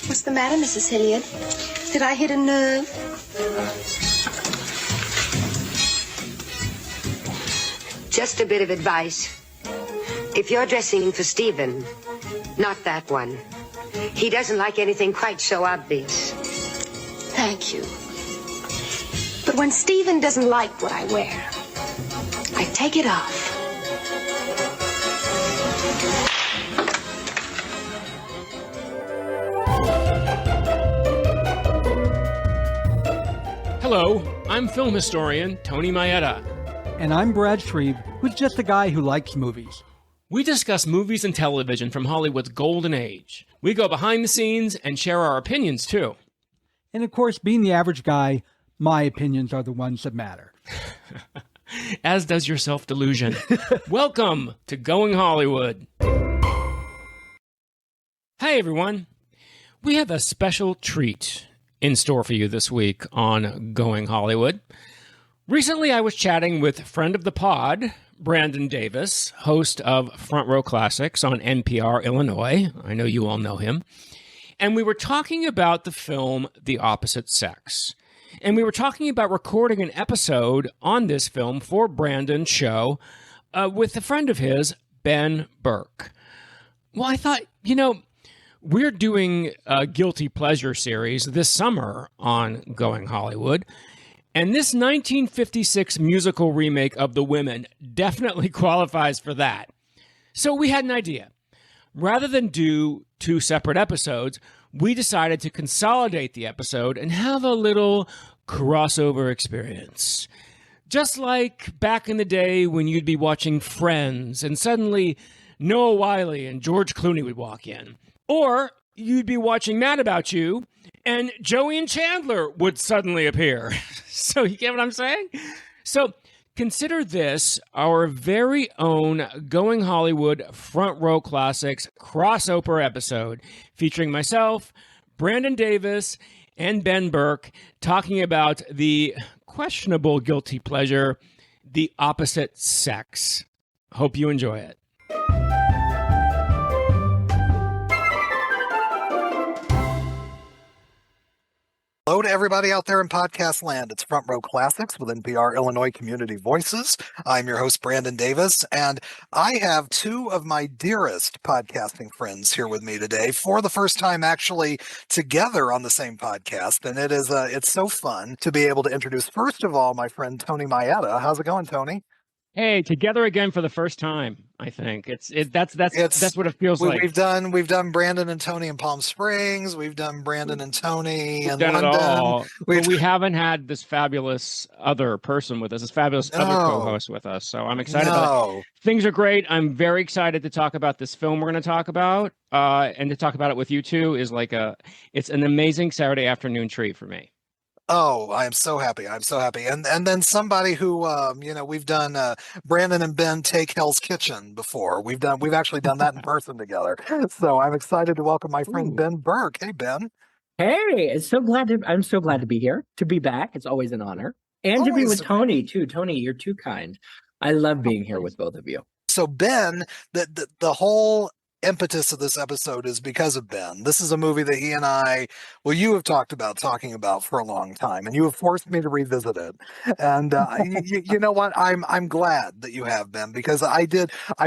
What's the matter, Mrs. Hilliard? Did I hit a nerve? Just a bit of advice. If you're dressing for Stephen, not that one. He doesn't like anything quite so obvious. Thank you. But when Stephen doesn't like what I wear, I take it off. Hello, I'm film historian Tony Maeda. And I'm Brad Shreve, who's just a guy who likes movies. We discuss movies and television from Hollywood's golden age. We go behind the scenes and share our opinions, too. And of course, being the average guy, my opinions are the ones that matter. As does your self-delusion. Welcome to Going Hollywood. Hey, everyone. We have a special treat in store for you this week on Going Hollywood. Recently, I was chatting with friend of the pod, Brandon Davis, host of Front Row Classics on NPR Illinois. I know you all know him. And we were talking about the film The Opposite Sex. And we were talking about recording an episode on this film for Brandon's show with a friend of his, Ben Burke. Well, I thought, we're doing a Guilty Pleasure series this summer on Going Hollywood. And this 1956 musical remake of The Women definitely qualifies for that. So we had an idea. Rather than do two separate episodes, we decided to consolidate the episode and have a little crossover experience. Just like back in the day when you'd be watching Friends and suddenly Noah Wyle and George Clooney would walk in. Or you'd be watching Mad About You and Joey and Chandler would suddenly appear. So you get what I'm saying? So consider this our very own Going Hollywood Front Row Classics crossover episode featuring myself, Brandon Davis, and Ben Burke talking about the questionable guilty pleasure, The Opposite Sex. Hope you enjoy it. Hello to everybody out there in podcast land. It's Front Row Classics with NPR Illinois Community Voices. I'm your host, Brandon Davis, and I have two of my dearest podcasting friends here with me today for the first time actually together on the same podcast. And it's so fun to be able to introduce, first of all, my friend Tony Maeda. How's it going, Tony? Hey, together again for the first time. I think that's what it feels like. We've done Brandon and Tony in Palm Springs. We've done Brandon and Tony in done London. It all. But we haven't had this fabulous other person with us, this fabulous other co-host with us. So I'm excited about it. Things are great. I'm very excited to talk about this film we're going to talk about, and to talk about it with you two is it's an amazing Saturday afternoon treat for me. Oh, I am so happy. I'm so happy. And then somebody who, we've done Brandon and Ben Take Hell's Kitchen before. We've actually done that in person together. So I'm excited to welcome my friend Ben Burke. Hey, Ben. Hey, I'm so glad to be here, to be back. It's always an honor. And to be with Tony, too. Tony, you're too kind. I love being here with both of you. So Ben, the whole impetus of this episode is because of Ben. This is a movie that he and I, you have talking about for a long time, and you have forced me to revisit it. And you know what? I'm glad that you have, Ben, because I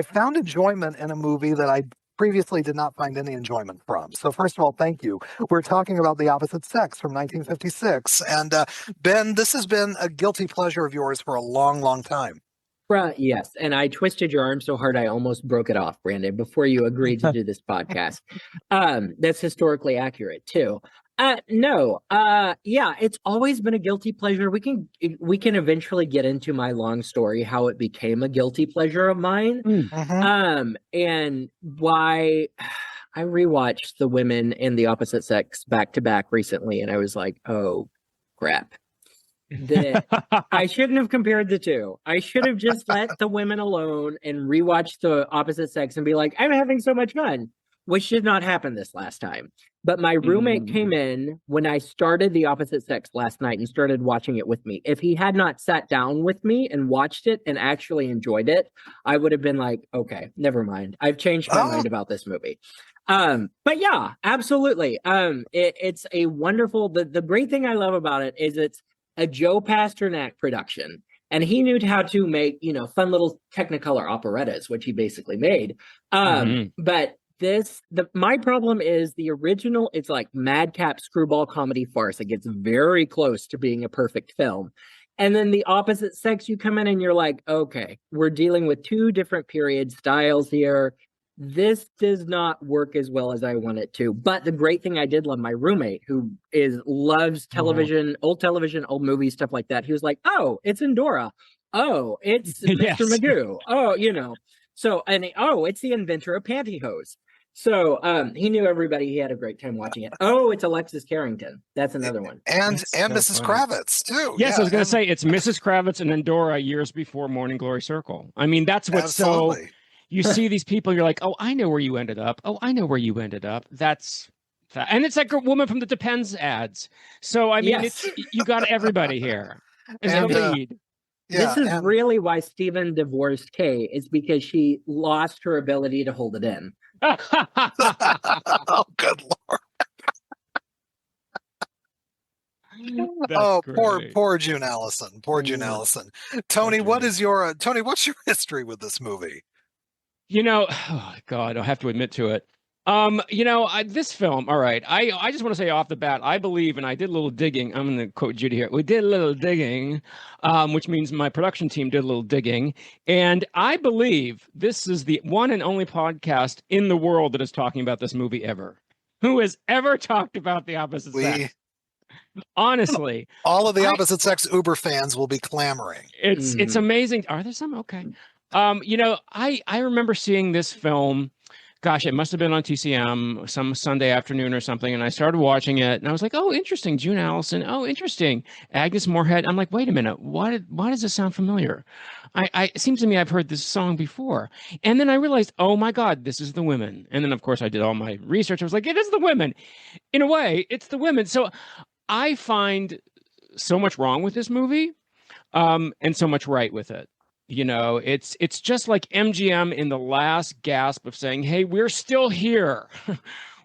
found enjoyment in a movie that I previously did not find any enjoyment from. So first of all, thank you. We're talking about The Opposite Sex from 1956. And Ben, this has been a guilty pleasure of yours for a long, long time. Yes, and I twisted your arm so hard I almost broke it off, Brandon, before you agreed to do this podcast. That's historically accurate, too. It's always been a guilty pleasure. We can eventually get into my long story, how it became a guilty pleasure of mine, and why I rewatched The Women and The Opposite Sex back to back recently, and I was like, oh, crap. I shouldn't have compared the two. I should have just let The Women alone and rewatched The Opposite Sex and be like, I'm having so much fun. which did not happen this last time. But my roommate came in when I started The Opposite Sex last night and started watching it with me. If he had not sat down with me and watched it and actually enjoyed it, I would have been like, okay, never mind. I've changed my mind about this movie. But yeah, absolutely. It's a wonderful, the great thing I love about it is it's a Joe Pasternak production. And he knew how to make, fun little Technicolor operettas, which he basically made. But my problem is the original, it's like madcap screwball comedy farce. It gets very close to being a perfect film. And then The Opposite Sex, you come in and you're like, okay, we're dealing with two different period styles here. This does not work as well as I want it to. But the great thing, I did love my roommate who loves television, old television, old movies, stuff like that. He was like, oh, it's Endora. Oh, it's Mr. Magoo. Oh, So, it's the inventor of pantyhose. So he knew everybody. He had a great time watching it. Oh, it's Alexis Carrington. That's another one. And Mrs. Kravitz, too. Yes, I was going to say, it's Mrs. Kravitz and Endora years before Morning Glory Circle. I mean, that's what's so... You see these people, you're like, oh, I know where you ended up. Oh, I know where you ended up. And it's like a woman from the Depends ads. So, I mean, you got everybody here. And the lead. This is really why Steven divorced Kay, is because she lost her ability to hold it in. Oh, good Lord. Poor June Allyson. Poor June Allyson. Tony, what's your history with this movie? Oh God, I'll have to admit to it. This film, all right. I just want to say off the bat, I believe, and I did a little digging. I'm going to quote Judy here. We did a little digging, which means my production team did a little digging. And I believe this is the one and only podcast in the world that is talking about this movie ever. Who has ever talked about The Opposite Sex? Honestly. All of the Opposite Sex Uber fans will be clamoring. It's amazing. Are there some? Okay. I remember seeing this film, gosh, it must have been on TCM some Sunday afternoon or something, and I started watching it, and I was like, oh, interesting, June Allyson, oh, interesting, Agnes Moorehead. I'm like, wait a minute, why does this sound familiar? It seems to me I've heard this song before. And then I realized, oh my God, this is the women. And then, of course, I did all my research. I was like, it is the women. In a way, it's the women. So I find so much wrong with this movie, and so much right with it. It's just like MGM in the last gasp of saying, hey, we're still here.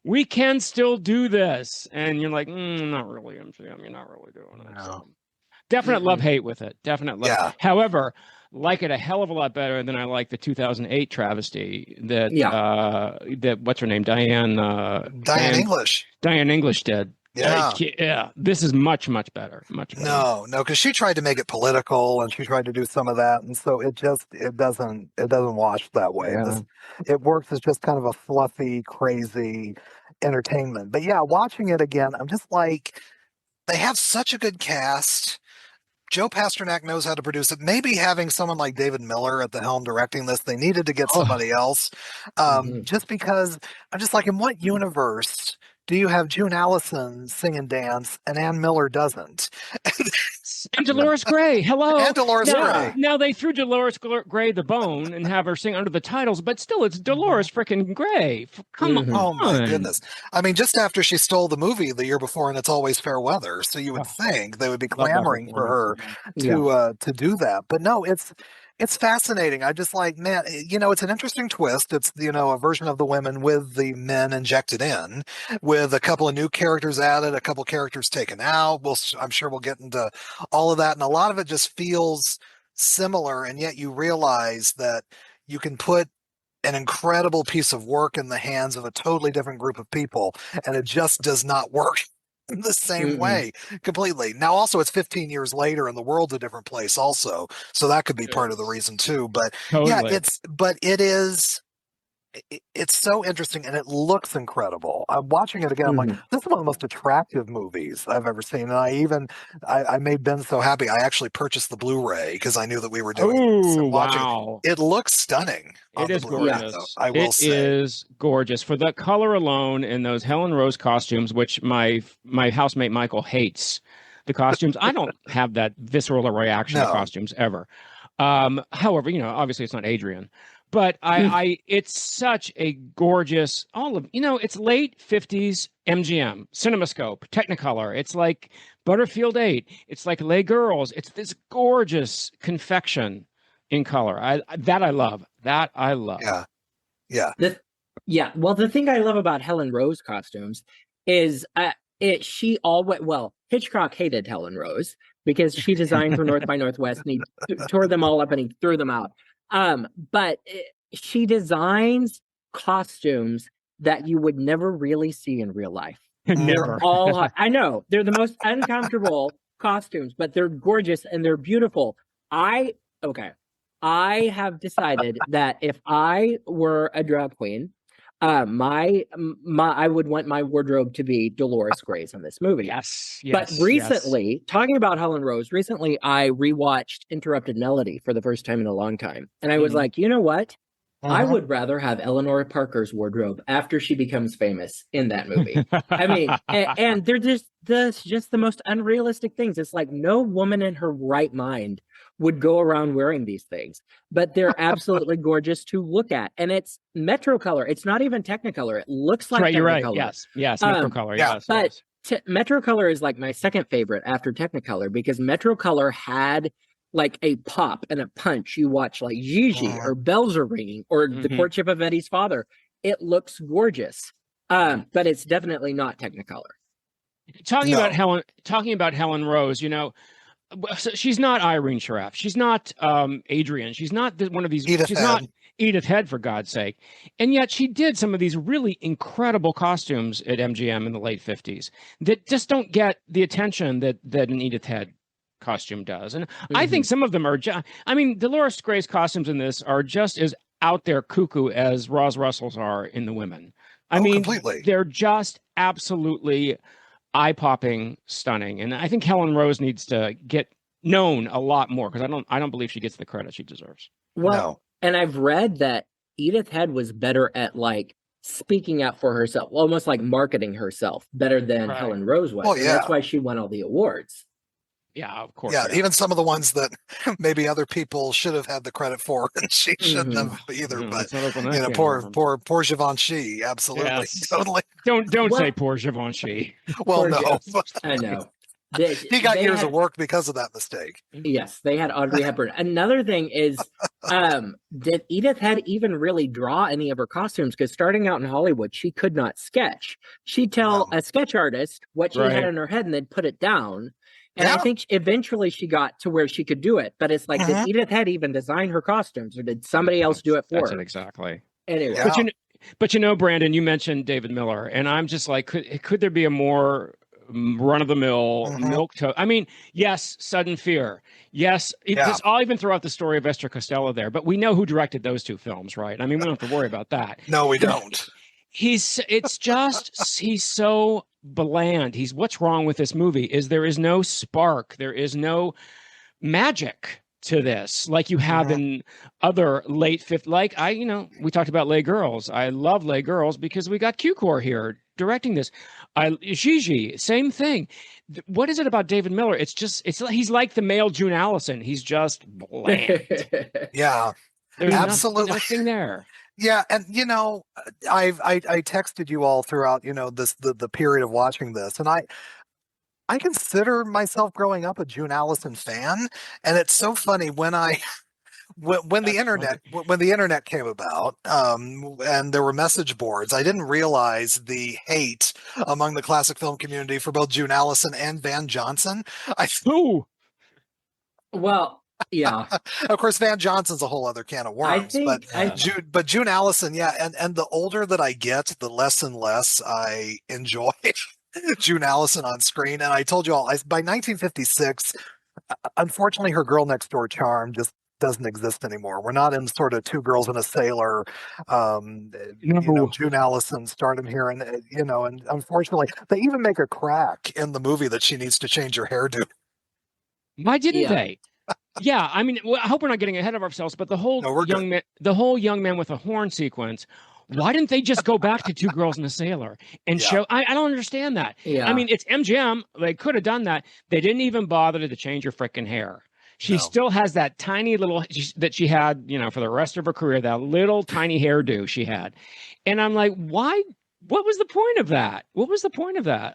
We can still do this. And you're like, not really, MGM. You're not really doing it. No. So, definite love-hate with it. Definite love. Yeah. However, like it a hell of a lot better than I like the 2008 travesty that what's her name? Diane English. Diane English did. Yeah. This is much, much better. Much better. No, because she tried to make it political and she tried to do some of that, and so it doesn't wash that way. Yeah. It works as just kind of a fluffy, crazy entertainment. But yeah, watching it again, I'm just like, they have such a good cast. Joe Pasternak knows how to produce it. Maybe having someone like David Miller at the helm directing this, they needed to get somebody else. Just because I'm just like, in what universe do you have June Allyson sing and dance and Ann Miller doesn't? And Dolores Gray, hello. And Dolores Gray. Now they threw Dolores Gray the bone and have her sing under the titles, but still it's Dolores frickin' Gray. Come on. Oh my goodness. I mean, just after she stole the movie the year before and It's Always Fair Weather, so you would think they would be clamoring for her to do that. But no, it's fascinating. I just like, man, it's an interesting twist. It's, a version of the women with the men injected in, with a couple of new characters added, a couple of characters taken out. I'm sure we'll get into all of that. And a lot of it just feels similar. And yet you realize that you can put an incredible piece of work in the hands of a totally different group of people, and it just does not work in the same way completely. Now, also, it's 15 years later and the world's a different place also. So that could be part of the reason too. But it's so interesting and it looks incredible. I'm watching it again. I'm like, this is one of the most attractive movies I've ever seen. And I made Ben so happy. I actually purchased the Blu-ray because I knew that we were doing it. So wow. It looks stunning. It is gorgeous. Though, I will say. It is gorgeous. For the color alone in those Helen Rose costumes, which my housemate Michael hates the costumes. I don't have that visceral reaction to costumes ever. However, obviously it's not Adrian. But it's such a gorgeous, it's late 50s MGM, CinemaScope, Technicolor. It's like Butterfield 8. It's like Les Girls. It's this gorgeous confection in color. I love. That I love. Yeah. Well, the thing I love about Helen Rose costumes is Hitchcock hated Helen Rose because she designed for North by Northwest and he tore them all up and he threw them out. But she designs costumes that you would never really see in real life. Never. I know they're the most uncomfortable costumes, but they're gorgeous and they're beautiful. I have decided that if I were a drag queen, I would want my wardrobe to be Dolores Gray's in this movie. Yes. But recently, talking about Helen Rose, I rewatched Interrupted Melody for the first time in a long time. And I was like, you know what? I would rather have Eleanor Parker's wardrobe after she becomes famous in that movie. I mean, and they're just the most unrealistic things. It's like no woman in her right mind would go around wearing these things, but they're absolutely gorgeous to look at. And it's Metro color. It's not even Technicolor. It looks like Technicolor. You're right. Yes, Metro color. Yes, but Metro color is like my second favorite after Technicolor because Metro color had like a pop and a punch. You watch like Gigi or Bells Are Ringing or The Courtship of Eddie's Father. It looks gorgeous, but it's definitely not Technicolor. Talking about Helen Rose, so she's not Irene Sharaff. She's not Adrian. She's not one of these. Not Edith Head, for God's sake. And yet she did some of these really incredible costumes at MGM in the late 50s that just don't get the attention that an Edith Head costume does. And I think some of them are Dolores Gray's costumes in this are just as out there cuckoo as Roz Russell's are in The Women. I mean, completely. They're just absolutely eye-popping, stunning, and I think Helen Rose needs to get known a lot more because I don't believe she gets the credit she deserves. Well, and I've read that Edith Head was better at like speaking out for herself, almost like marketing herself better than Helen Rose was. Well, that's why she won all the awards. Yeah, of course. Yeah, even some of the ones that maybe other people should have had the credit for, and she shouldn't have either. But poor Givenchy, absolutely, totally. Don't say poor Givenchy. Well, no, I know. He got years of work because of that mistake. Yes, they had Audrey Hepburn. Another thing is, did Edith Head even really draw any of her costumes? Because starting out in Hollywood, she could not sketch. She'd tell a sketch artist what she had in her head and they'd put it down. And I think eventually she got to where she could do it. But it's like, did Edith Head even design her costumes or did somebody else do it for her? Exactly. Anyway. But Brandon, you mentioned David Miller. And I'm just like, could there be a more run-of-the-mill milk toast? I mean, yes, Sudden Fear. Yes, I'll even throw out the story of Esther Costello there. But we know who directed those two films, right? I mean, we don't have to worry about that. No, we don't. He's so bland. What's wrong with this movie is there is no spark. There is no magic to this like you have in other late 50s. We talked about Les Girls. I love Les Girls because we got Q-Core here directing this. Gigi, same thing. What is it about David Miller? He's like the male June Allyson. He's just bland. Yeah, there's absolutely nothing there. Yeah, and I texted you all throughout the period of watching this, and I consider myself growing up a June Allyson fan, and it's so funny when the internet came about, and there were message boards. I didn't realize the hate among the classic film community for both June Allyson and Van Johnson. Well. Yeah, of course, Van Johnson's a whole other can of worms. But June Allyson, and the older that I get, the less and less I enjoy June Allyson on screen. And I told you all, by 1956, unfortunately, her girl next door charm just doesn't exist anymore. We're not in sort of Two Girls and a Sailor, June Allyson stardom here, and and unfortunately, they even make a crack in the movie that she needs to change her hairdo. Why didn't they? Yeah, I mean, I hope we're not getting ahead of ourselves, but the whole young man with a horn sequence. Why didn't they just go back to Two Girls and a Sailor and show? I don't understand that. Yeah. I mean, it's MGM. They could have done that. They didn't even bother to change her freaking hair. She still has that tiny little that she had, you know, for the rest of her career, that little tiny hairdo she had. And I'm like, why? What was the point of that? What was the point of that?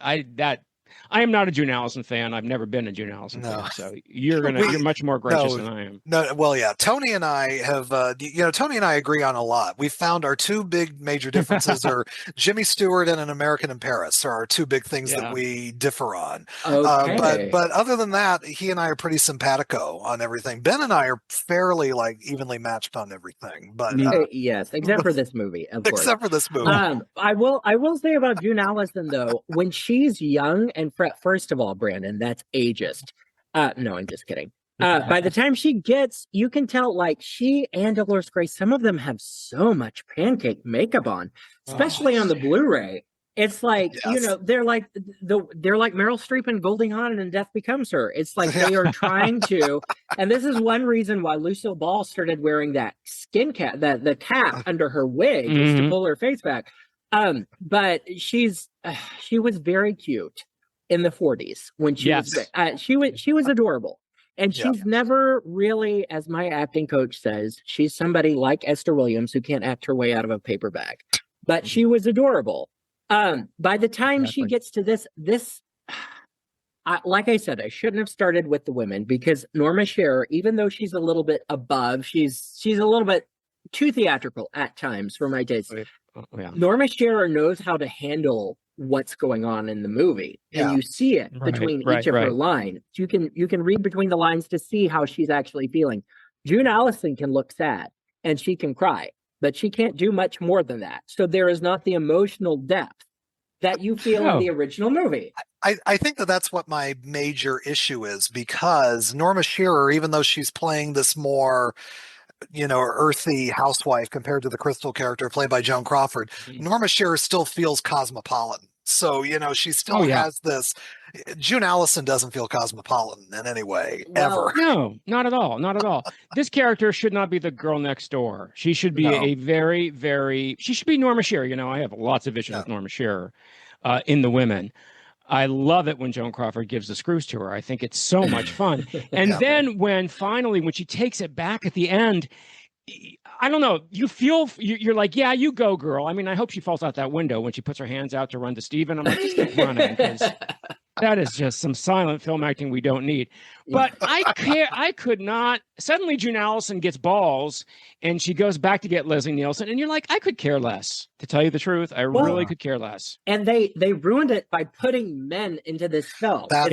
I am not a June Allyson fan. I've never been a June Allyson fan. So you're much more gracious than I am. No, well, yeah. Tony and I have, Tony and I agree on a lot. We found our two big major differences are Jimmy Stewart and An American in Paris are our two big things that we differ on. Okay. But other than that, he and I are pretty simpatico on everything. Ben and I are fairly like evenly matched on everything. But yes, except for this movie, of course. Except for this movie. I will say about June Allyson though, when she's young and first of all, Brandon, that's ageist. No, I'm just kidding. By the time she gets, you can tell like she and Dolores Gray, some of them have so much pancake makeup on, especially on the Blu-ray. It's like, you know, they're like Meryl Streep and Goldie Hawn and Death Becomes Her. It's like they are trying to, and this is one reason why Lucille Ball started wearing that skin cap, the cap under her wig is to pull her face back. But she was very cute in the 40s when she was adorable. And she's never really, as my acting coach says, she's somebody like Esther Williams who can't act her way out of a paper bag. But she was adorable. By the time she gets to this, like I said, I shouldn't have started with the women because Norma Shearer, even though she's a little bit above, she's a little bit too theatrical at times for my taste. Norma Shearer knows how to handle what's going on in the movie, and you see it between each of her lines. You can read between the lines to see how she's actually feeling. June Allyson can look sad and she can cry, but she can't do much more than that. So there is not the emotional depth that you feel in the original movie. I think that's what my major issue is, because Norma Shearer, even though she's playing this more, you know, earthy housewife compared to the Crystal character played by Joan Crawford, Norma Shearer still feels cosmopolitan. So, you know, she still has this. June Allyson doesn't feel cosmopolitan in any way, ever. No, not at all. Not at all. This character should not be the girl next door. She should be a very, very, she should be Norma Shearer. You know, I have lots of issues with Norma Shearer in The Women. I love it when Joan Crawford gives the screws to her. I think it's so much fun. And then when she takes it back at the end, I don't know, you're like, yeah, you go, girl. I mean, I hope she falls out that window when she puts her hands out to run to Steven. I'm like, just keep running, because that is just some silent film acting we don't need. But I could not. Suddenly June Allyson gets balls and she goes back to get Leslie Nielsen. And you're like, I could care less, to tell you the truth. I really could care less. And they ruined it by putting men into this film. It's like,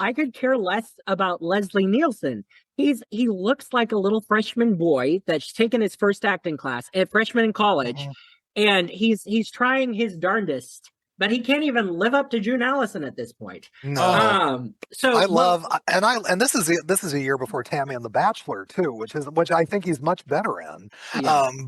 I could care less about Leslie Nielsen. He looks like a little freshman boy that's taken his first acting class, a freshman in college, and he's trying his darndest, but he can't even live up to June Allyson at this point. No. And this is a year before Tammy and the Bachelor too, which I think he's much better in.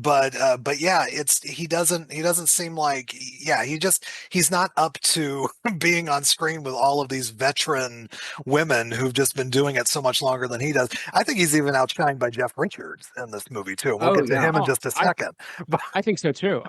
But he doesn't seem like he's not up to being on screen with all of these veteran women who've just been doing it so much longer than he does. I think he's even outshined by Jeff Richards in this movie too. We'll get to him in just a second. I think so too.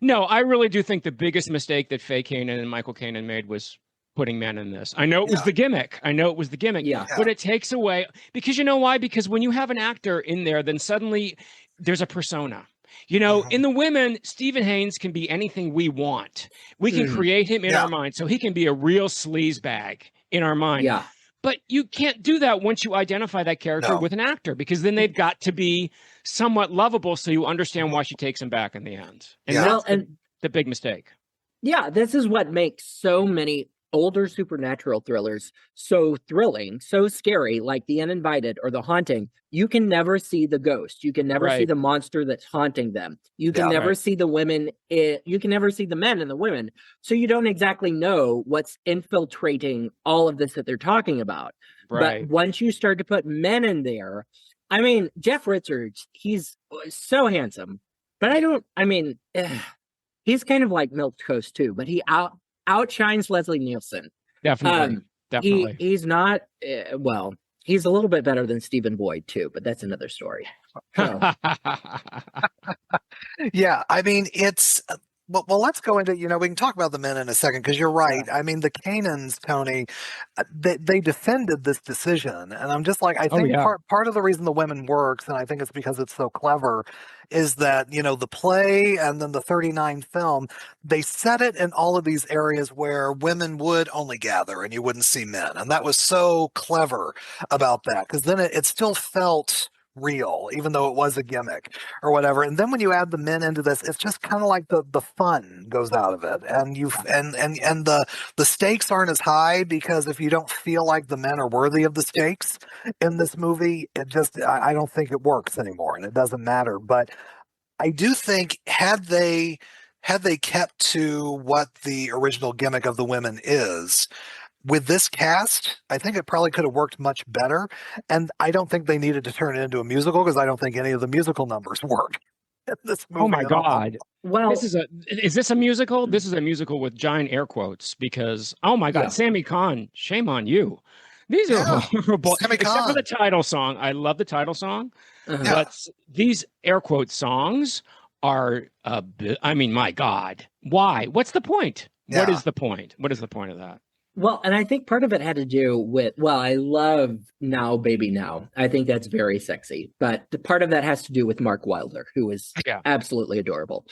No, I really do think the biggest mistake that Faye Kanan and Michael Kanan made was putting men in this. I know it was the gimmick. But it takes away, because you know why? Because when you have an actor in there, then suddenly there's a persona. You know, in The Women, Stephen Haynes can be anything we want. We can create him in our mind. So he can be a real sleazebag in our mind. Yeah. But you can't do that once you identify that character with an actor, because then they've got to be somewhat lovable so you understand why she takes him back in the end. And that's the big mistake. Yeah, this is what makes so many older supernatural thrillers so thrilling, so scary, like The Uninvited or The Haunting. You can never see the ghost. You can never see the monster that's haunting them. You can never see the women. You can never see the men and the women. So you don't exactly know what's infiltrating all of this that they're talking about. Right. But once you start to put men in there, I mean, Jeff Richards, he's so handsome, but he's kind of like milquetoast too, but he outshines Leslie Nielsen. Definitely. He's not, he's a little bit better than Stephen Boyd too, but that's another story. So. Yeah, I mean, it's Well, let's go into, we can talk about the men in a second, because you're right. I mean, the Kanans, Tony, they defended this decision. And I'm just like, I Oh, think yeah. part of the reason the women works, and I think it's because it's so clever, is that, the play and then the 39 film, they set it in all of these areas where women would only gather and you wouldn't see men. And that was so clever about that, because then it still felt real, even though it was a gimmick or whatever. And then when you add the men into this, it's just kind of like the fun goes out of it, and the stakes aren't as high, because if you don't feel like the men are worthy of the stakes in this movie, I don't think it works anymore, and it doesn't matter. But I do think had they kept to what the original gimmick of the women is, with this cast, I think it probably could have worked much better. And I don't think they needed to turn it into a musical, because I don't think any of the musical numbers work in this movie. Oh my God. Well, is this a musical? This is a musical with giant air quotes, because, oh my God, Yeah. Sammy Kahn, shame on you. These are horrible. Sammy Except Kahn. for the title song. I love the title song. Uh-huh. But these air quote songs are, I mean, my God. Why? What's the point? What Yeah. is the point? What is the point of that? Well, and I think part of it had to do with, I love Now Baby Now. I think that's very sexy. But the part of that has to do with Mark Wilder, who is absolutely adorable.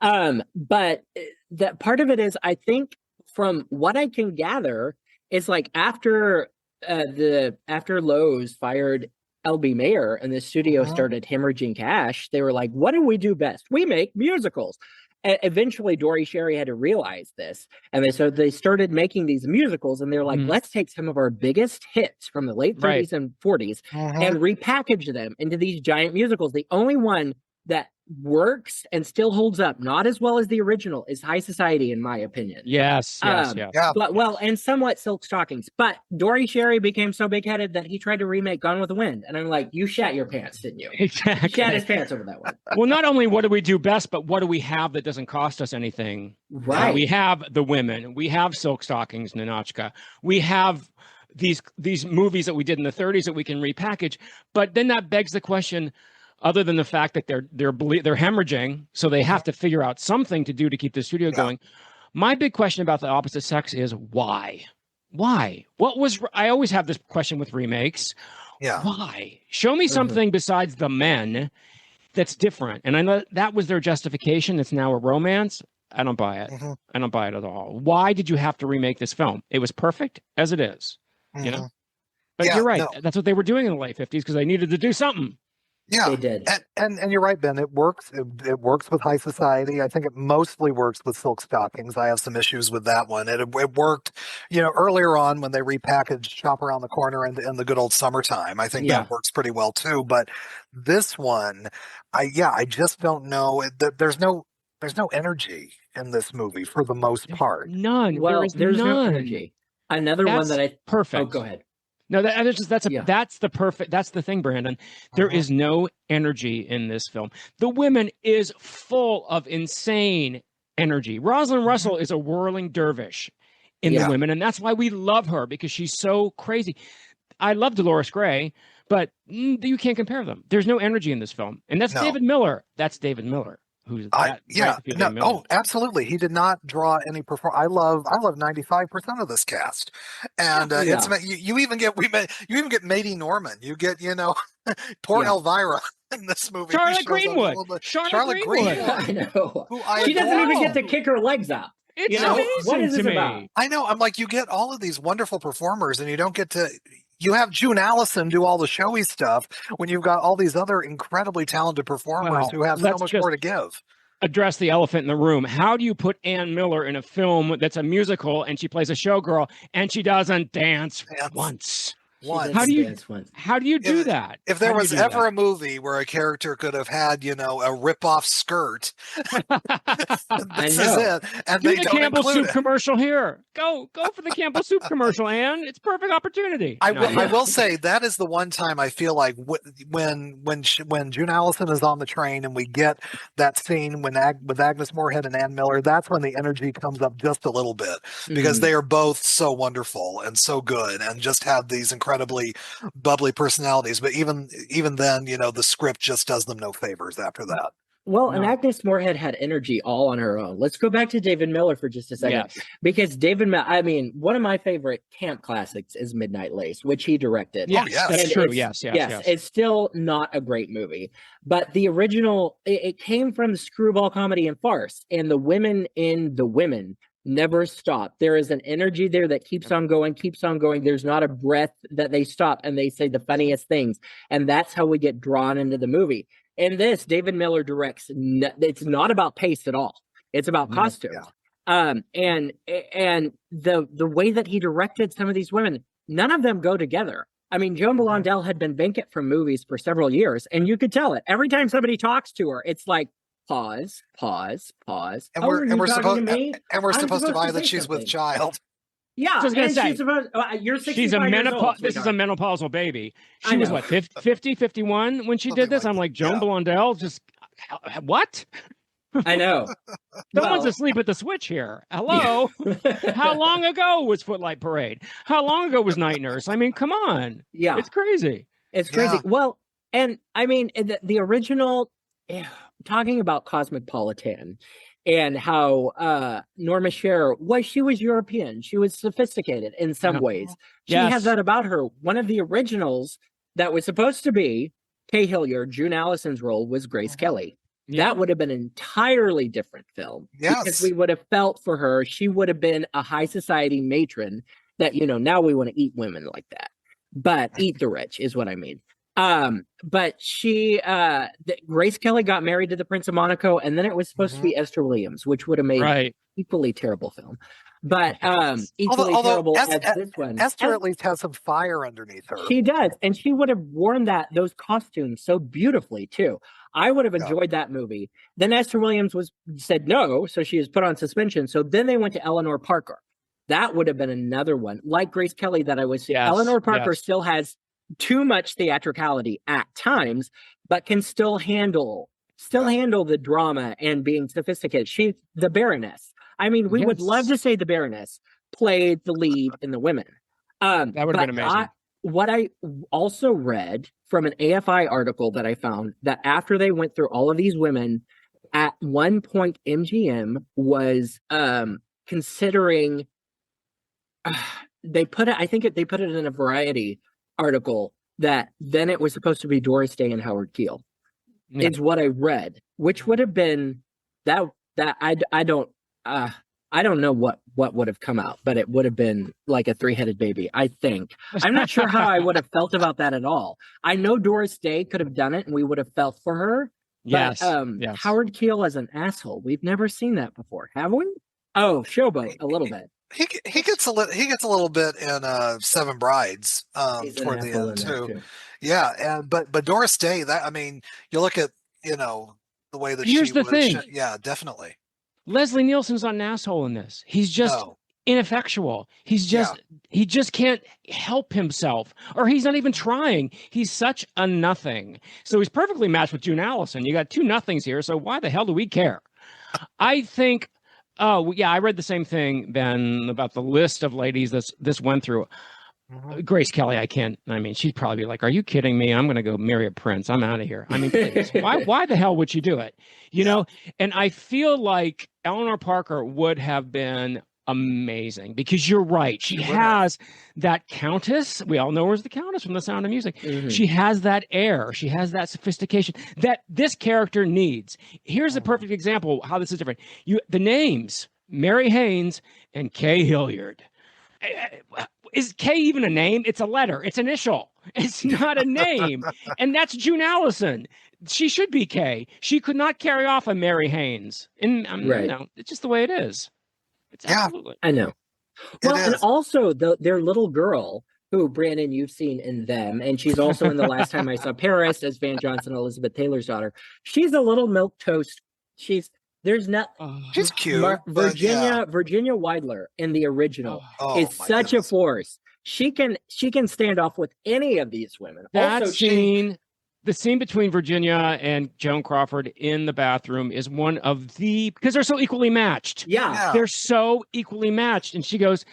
But that part of it is, I think, from what I can gather, is like after Lowe's fired LB Mayer and the studio started hemorrhaging cash, they were like, what do we do best? We make musicals. Eventually, Dory Sherry had to realize this, and they started making these musicals, and they're like, let's take some of our biggest hits from the late 30s and 40s and repackage them into these giant musicals. The only one that works and still holds up, not as well as the original, is High Society, in my opinion. Yes. Yeah. But and somewhat Silk Stockings. But Dory Sherry became so big-headed that he tried to remake Gone with the Wind, and I'm like, you shat your pants, didn't you? Exactly. He shat his pants over that one. Well, not only what do we do best, but what do we have that doesn't cost us anything? Right. We have The Women. We have Silk Stockings, Ninotchka. We have these movies that we did in the 30s that we can repackage. But then that begs the question, other than the fact that they're hemorrhaging, so they have to figure out something to do to keep the studio going. My big question about the opposite sex is why? Why? I always have this question with remakes. Yeah. Why? Show me something besides the men that's different. And I know that was their justification. It's now a romance. I don't buy it. I don't buy it at all. Why did you have to remake this film? It was perfect as it is, you know? But you're right. No. That's what they were doing in the late 50s, because they needed to do something. Yeah, they did. And you're right, Ben. It works. It works with High Society. I think it mostly works with Silk Stockings. I have some issues with that one. It worked, earlier on when they repackaged Shop Around the Corner in the good old Summertime. I think that works pretty well too. But this one, I just don't know. There's no energy in this movie for the most part. None. Well, there's none. no energy. Another one that perfect. Oh, go ahead. No, that's the thing, Brandon. There is no energy in this film. The Women is full of insane energy. Rosalind Russell is a whirling dervish in The Women, and that's why we love her, because she's so crazy. I love Dolores Gray, but you can't compare them. There's no energy in this film, and that's David Miller. That's David Miller. Oh, absolutely. He did not draw any performance. I love 95% of this cast, and you even get Mady Norman. You get poor Elvira in this movie. Charlotte Greenwood. Charlotte Greenwood. I know. She doesn't even get to kick her legs up. It's amazing what is to this me. about? I know. I'm like, you get all of these wonderful performers, and you don't get to. You have June Allyson do all the showy stuff when you've got all these other incredibly talented performers who have so much more to give. Address the elephant in the room. How do you put Ann Miller in a film that's a musical and she plays a showgirl and she doesn't dance once? How do you do that? If there was ever a movie where a character could have had, a rip-off skirt, this is it. And do they the don't Campbell include Soup it. commercial here. Go for the Campbell Soup commercial, Ann. It's a perfect opportunity. I will say that is the one time I feel like when June Allyson is on the train and we get that scene with Agnes Moorehead and Ann Miller, that's when the energy comes up just a little bit, because they are both so wonderful and so good and just have these incredibly bubbly personalities. But even then, the script just does them no favors after that. Well, and Agnes Moorehead had energy all on her own. Let's go back to David Miller for just a second. Yes. Because David Miller, I mean, one of my favorite camp classics is Midnight Lace, which he directed. Yes, that's And true. it's- Yes. It's still not a great movie. But the original, it came from the screwball comedy and farce. And the women in The Women never stop. There is an energy there that keeps on going. There's not a breath that they stop and they say the funniest things. And that's how we get drawn into the movie. In this, David Miller directs. It's not about pace at all. It's about costumes. And the way that he directed some of these women, none of them go together. I mean, Joan Blondell had been vacant from movies for several years, and you could tell it. Every time somebody talks to her, it's like pause. And we're supposed to buy that she's something? with child. Yeah, So I was gonna and say, she's about, you're 65 she's a years old, this is a menopausal baby. I She was know. what, 50, 51 when she did this? I'm like, Joan Blondell, just what? I know. Someone's asleep at the switch here. Hello. How long ago was Footlight Parade? How long ago was Night Nurse? I mean, come on. Yeah. It's crazy. It's crazy. Yeah. Well, and I mean, the original, talking about Cosmopolitan and how Norma Shearer she was European. She was sophisticated in some ways. She has that about her. One of the originals that was supposed to be Kay Hilliard, June Allison's role, was Grace Kelly. That would have been an entirely different film. Yes. Because we would have felt for her. She would have been a high society matron that, now we want to eat women like that. But eat the rich is what I mean. But she, Grace Kelly got married to the Prince of Monaco, and then it was supposed to be Esther Williams, which would have made equally terrible film. But equally terrible as this one. Esther at least has some fire underneath her. She does, and she would have worn those costumes so beautifully too. I would have enjoyed that movie. Then Esther Williams said no, so she was put on suspension. So then they went to Eleanor Parker. That would have been another one, like Grace Kelly that I was saying. Eleanor Parker still has too much theatricality at times, but can still handle the drama and being sophisticated. She's the Baroness. I mean, we would love to say the Baroness played the lead in The Women. That would have been amazing. What I also read from an AFI article that I found, that after they went through all of these women, at one point MGM was considering. They put it in a Variety article that then it was supposed to be Doris Day and Howard Keel. Is what I read, which would have been that I don't know what would have come out, but it would have been like a three-headed baby, I think. I'm not sure how I would have felt about that at all. I know Doris Day could have done it and we would have felt for her. But, Howard Keel as an asshole, we've never seen that before, have we? Oh, Showboat, a little bit. He gets a little bit in Seven Brides toward the end too. Yeah, but Doris Day, you look at the way that Here's the thing. Definitely. Leslie Nielsen's not an asshole in this. He's just ineffectual. He just can't help himself, or he's not even trying. He's such a nothing. So he's perfectly matched with June Allyson. You got two nothings here. So why the hell do we care? I think. Oh, yeah, I read the same thing, Ben, about the list of ladies this went through. Grace Kelly, she'd probably be like, are you kidding me? I'm going to go marry a prince. I'm out of here. Please, why the hell would you do it? You know? And I feel like Eleanor Parker would have been amazing, because you're right. She has that countess. We all know her as the countess from The Sound of Music. Mm-hmm. She has that air. She has that sophistication that this character needs. Here's a perfect example how this is different. The names, Mary Haynes and Kay Hilliard. Is Kay even a name? It's a letter. It's initial. It's not a name. And that's June Allyson. She should be Kay. She could not carry off a Mary Haynes. And it's just the way it is. It's absolutely. I know. Well, and also their little girl, who, Brandon, you've seen in Them, and she's also in The Last Time I Saw Paris as Van Johnson, Elizabeth Taylor's daughter. She's a little milquetoast. She's cute. Virginia Weidler in the original is such a force. She can stand off with any of these women. The scene between Virginia and Joan Crawford in the bathroom is one of because they're so equally matched. Yeah. They're so equally matched. And she goes,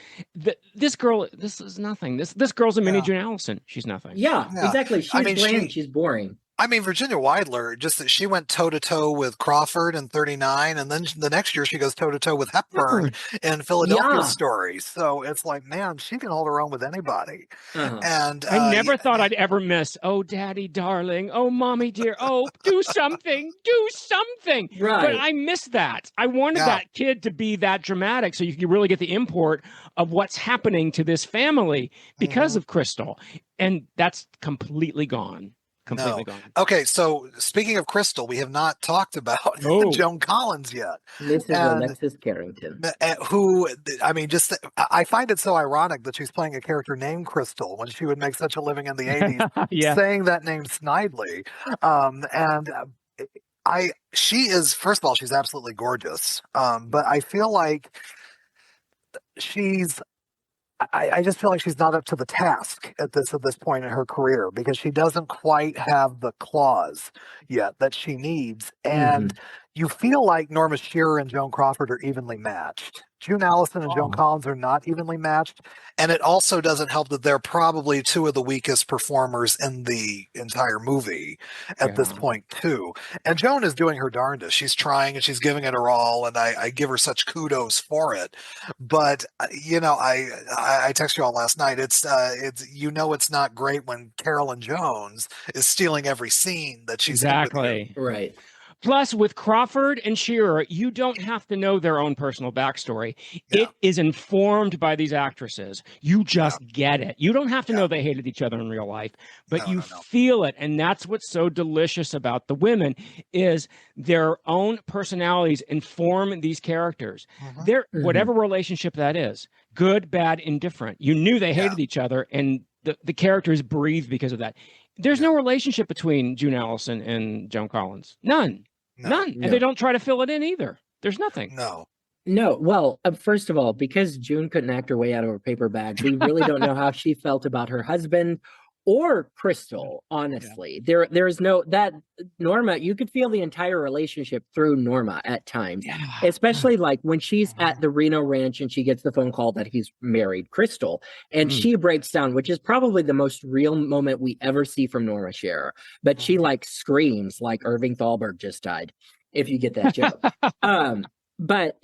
this girl, this is nothing. This girl's a mini June Allyson. She's nothing. Yeah, exactly. She's bland. She's boring. I mean, Virginia Weidler, just that she went toe to toe with Crawford in 39, and then the next year she goes toe to toe with Hepburn in Philadelphia Yeah. Story. So it's like, man, she can hold her own with anybody. And I never thought I'd ever miss, oh, daddy, darling, oh, mommy, dear, oh, do something, do something. Right. But I missed that. I wanted Yeah. that kid to be that dramatic so you could really get the import of what's happening to this family because of Crystal. And that's completely gone. Completely gone. Okay, so speaking of Crystal, we have not talked about Joan Collins yet. This is Alexis Carrington. Who, I mean, I find it so ironic that she's playing a character named Crystal when she would make such a living in the 80s, saying that name snidely. She is, first of all, she's absolutely gorgeous. But I feel like I just feel like she's not up to the task at this point in her career, because she doesn't quite have the claws yet that she needs. And you feel like Norma Shearer and Joan Crawford are evenly matched. June Allyson and Joan Collins are not evenly matched. And it also doesn't help that they're probably two of the weakest performers in the entire movie at this point, too. And Joan is doing her darndest. She's trying and she's giving it her all. And I give her such kudos for it. But, you know, I texted you all last night. It's not great when Carolyn Jones is stealing every scene that she's in with you. Right. Plus, with Crawford and Shearer, you don't have to know their own personal backstory. It is informed by these actresses. You just get it. You don't have to know they hated each other in real life, but you feel it. And that's what's so delicious about the women, is their own personalities inform these characters. Their whatever relationship that is, good, bad, indifferent. You knew they hated each other, and the characters breathe because of that. There's no relationship between June Allyson and Joan Collins. None. And they don't try to fill it in either. There's nothing. No. Well, first of all, because June couldn't act her way out of her paper bag, we really don't know how she felt about her husband or Crystal, honestly. There's no, that Norma, you could feel the entire relationship through Norma at times, especially like when she's at the Reno ranch and she gets the phone call that he's married Crystal, and she breaks down, which is probably the most real moment we ever see from Norma Shearer. But she like screams like Irving Thalberg just died, if you get that joke. But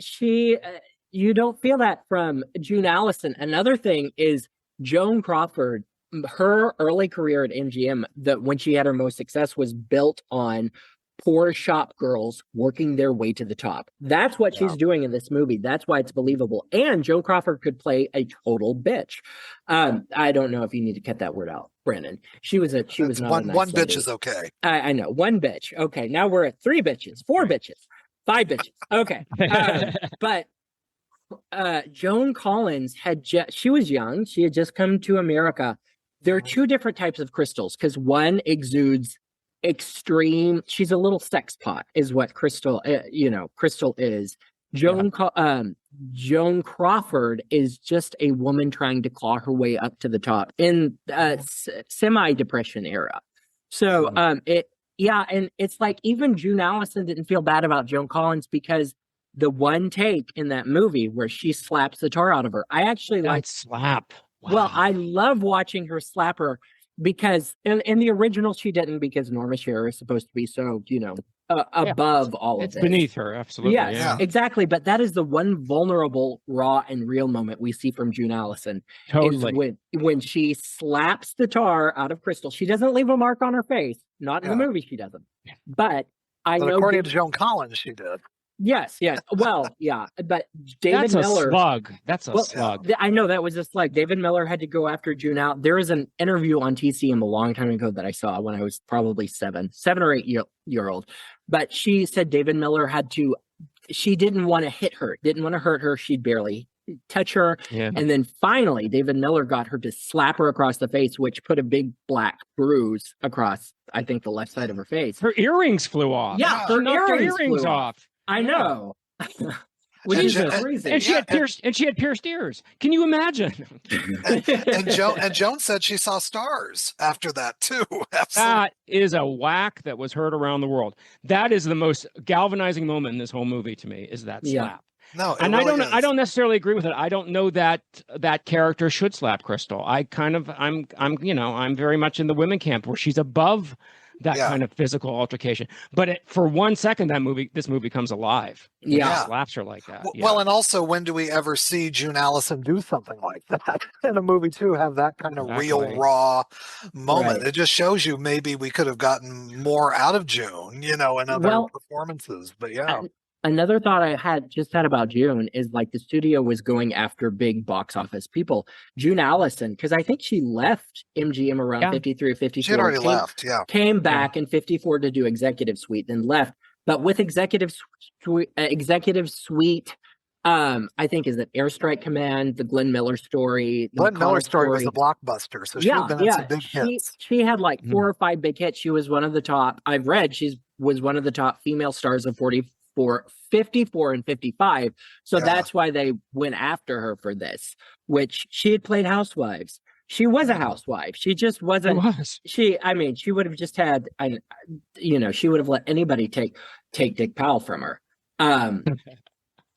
you don't feel that from June Allyson. Another thing is Joan Crawford. Her early career at MGM, that when she had her most success, was built on poor shop girls working their way to the top. That's what she's doing in this movie. That's why it's believable. And Joan Crawford could play a total bitch. I don't know if you need to cut that word out, Brandon. She was not one. A nice one lady. bitch is okay. I know, one bitch. Okay, now we're at 3 bitches, 4 bitches, 5 bitches. Okay, but. Joan Collins she was young. She had just come to America. There are 2 different types of Crystals, because one exudes extreme. She's a little sex pot, is what Crystal is. Joan Crawford is just a woman trying to claw her way up to the top in semi-depression era. So and it's like even June Allyson didn't feel bad about Joan Collins, because the one take in that movie where she slaps the tar out of her, I actually like slap. Wow. Well, I love watching her slap her, because in the original she didn't, because Norma Shearer is supposed to be so, above all of it. It's beneath her, absolutely. Yeah, exactly. But that is the one vulnerable, raw, and real moment we see from June Allyson. Totally. When she slaps the tar out of Crystal. She doesn't leave a mark on her face. Not in the movie, she doesn't. But know according to Joan Collins, she did. Yes. Well, yeah, but David Miller. That's a slug. I know that was a slug. David Miller had to go after June out. There is an interview on TCM a long time ago that I saw when I was probably 7 or 8 year old. But she said David Miller she didn't want to hit her, didn't want to hurt her. She'd barely touch her. Yeah. And then finally, David Miller got her to slap her across the face, which put a big black bruise across, I think, the left side of her face. Her earrings flew off. Yeah, her earrings off. I know. And she had pierced ears. Can you imagine? and Joan said she saw stars after that too. Absolutely. That is a whack that was heard around the world. That is the most galvanizing moment in this whole movie to me, is that slap. No, and really I don't necessarily agree with it. I don't know that that character should slap Crystal. I'm very much in the women camp, where she's above that kind of physical altercation. But for 1 second, this movie comes alive. Yeah. Slaps her like that. Well, and also, when do we ever see June Allyson do something like that in a movie too? Have that kind of real, raw moment. Right. It just shows you maybe we could have gotten more out of June, in other performances. But yeah. Another thought I had about June is like the studio was going after big box office people. June Allyson, because I think she left MGM around 53 or 54. She had already left, Came back in 54 to do Executive Suite, then left. But with Executive Suite, I think is it Airstrike Command, the Glenn Miller story. Glenn Miller story was a blockbuster, so she had been some big hits. She had like 4 or 5 big hits. She was one of the top. I've read was one of the top female stars of 54 and 55. So that's why they went after her for this, which she had played housewives. She was a housewife. She just wasn't. She would have just had, she would have let anybody take Dick Powell from her.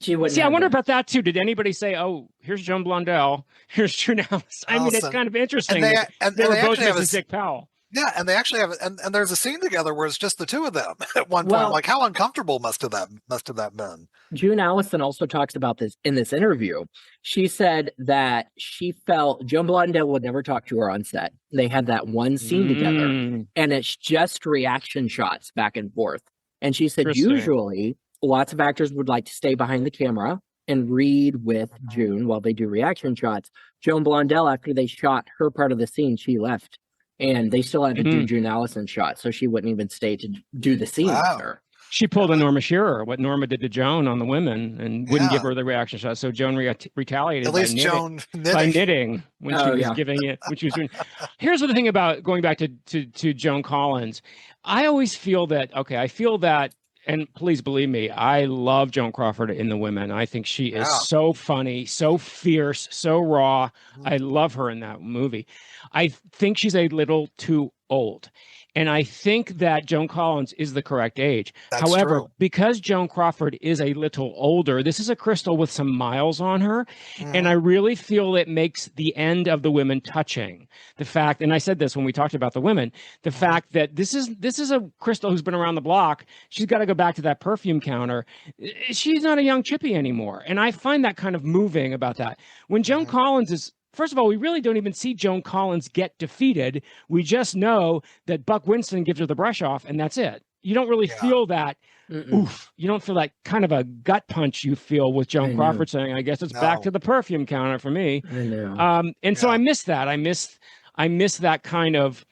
She wouldn't. See, I wonder about that too. Did anybody say, "Oh, here's Joan Blondell, here's June Allyson"? I mean, it's kind of interesting. They were both Mrs. Dick Powell. Yeah, and they actually have, and there's a scene together where it's just the two of them at one point. Like, how uncomfortable must have that been? June Allyson also talks about this in this interview. She said that she felt Joan Blondell would never talk to her on set. They had that one scene together, and it's just reaction shots back and forth. And she said usually lots of actors would like to stay behind the camera and read with June while they do reaction shots. Joan Blondell, after they shot her part of the scene, she left. And they still had to do June Allyson shots, so she wouldn't even stay to do the scene with her. She pulled a Norma Shearer, what Norma did to Joan on the women, and wouldn't give her the reaction shot. So Joan retaliated. At least by knitting when she was giving it, when she was doing. Here's the thing about going back to Joan Collins. I always feel that. I feel that. And please believe me, I love Joan Crawford in The Women. I think she is so funny, so fierce, so raw. I love her in that movie. I think she's a little too old. And I think that Joan Collins is the correct age. However, because Joan Crawford is a little older, this is a Crystal with some miles on her. And I really feel it makes the end of The Women touching. The fact, and I said this when we talked about The Women, the fact that this is a Crystal who's been around the block. She's got to go back to that perfume counter. She's not a young chippy anymore. And I find that kind of moving about that. When Joan Collins is, first of all, we really don't even see Joan Collins get defeated. We just know that Buck Winston gives her the brush off, and that's it. You don't really feel that oof. You don't feel that kind of a gut punch you feel with Joan Crawford saying, "I guess it's back to the perfume counter for me." I know. And so I miss that. I miss that kind of.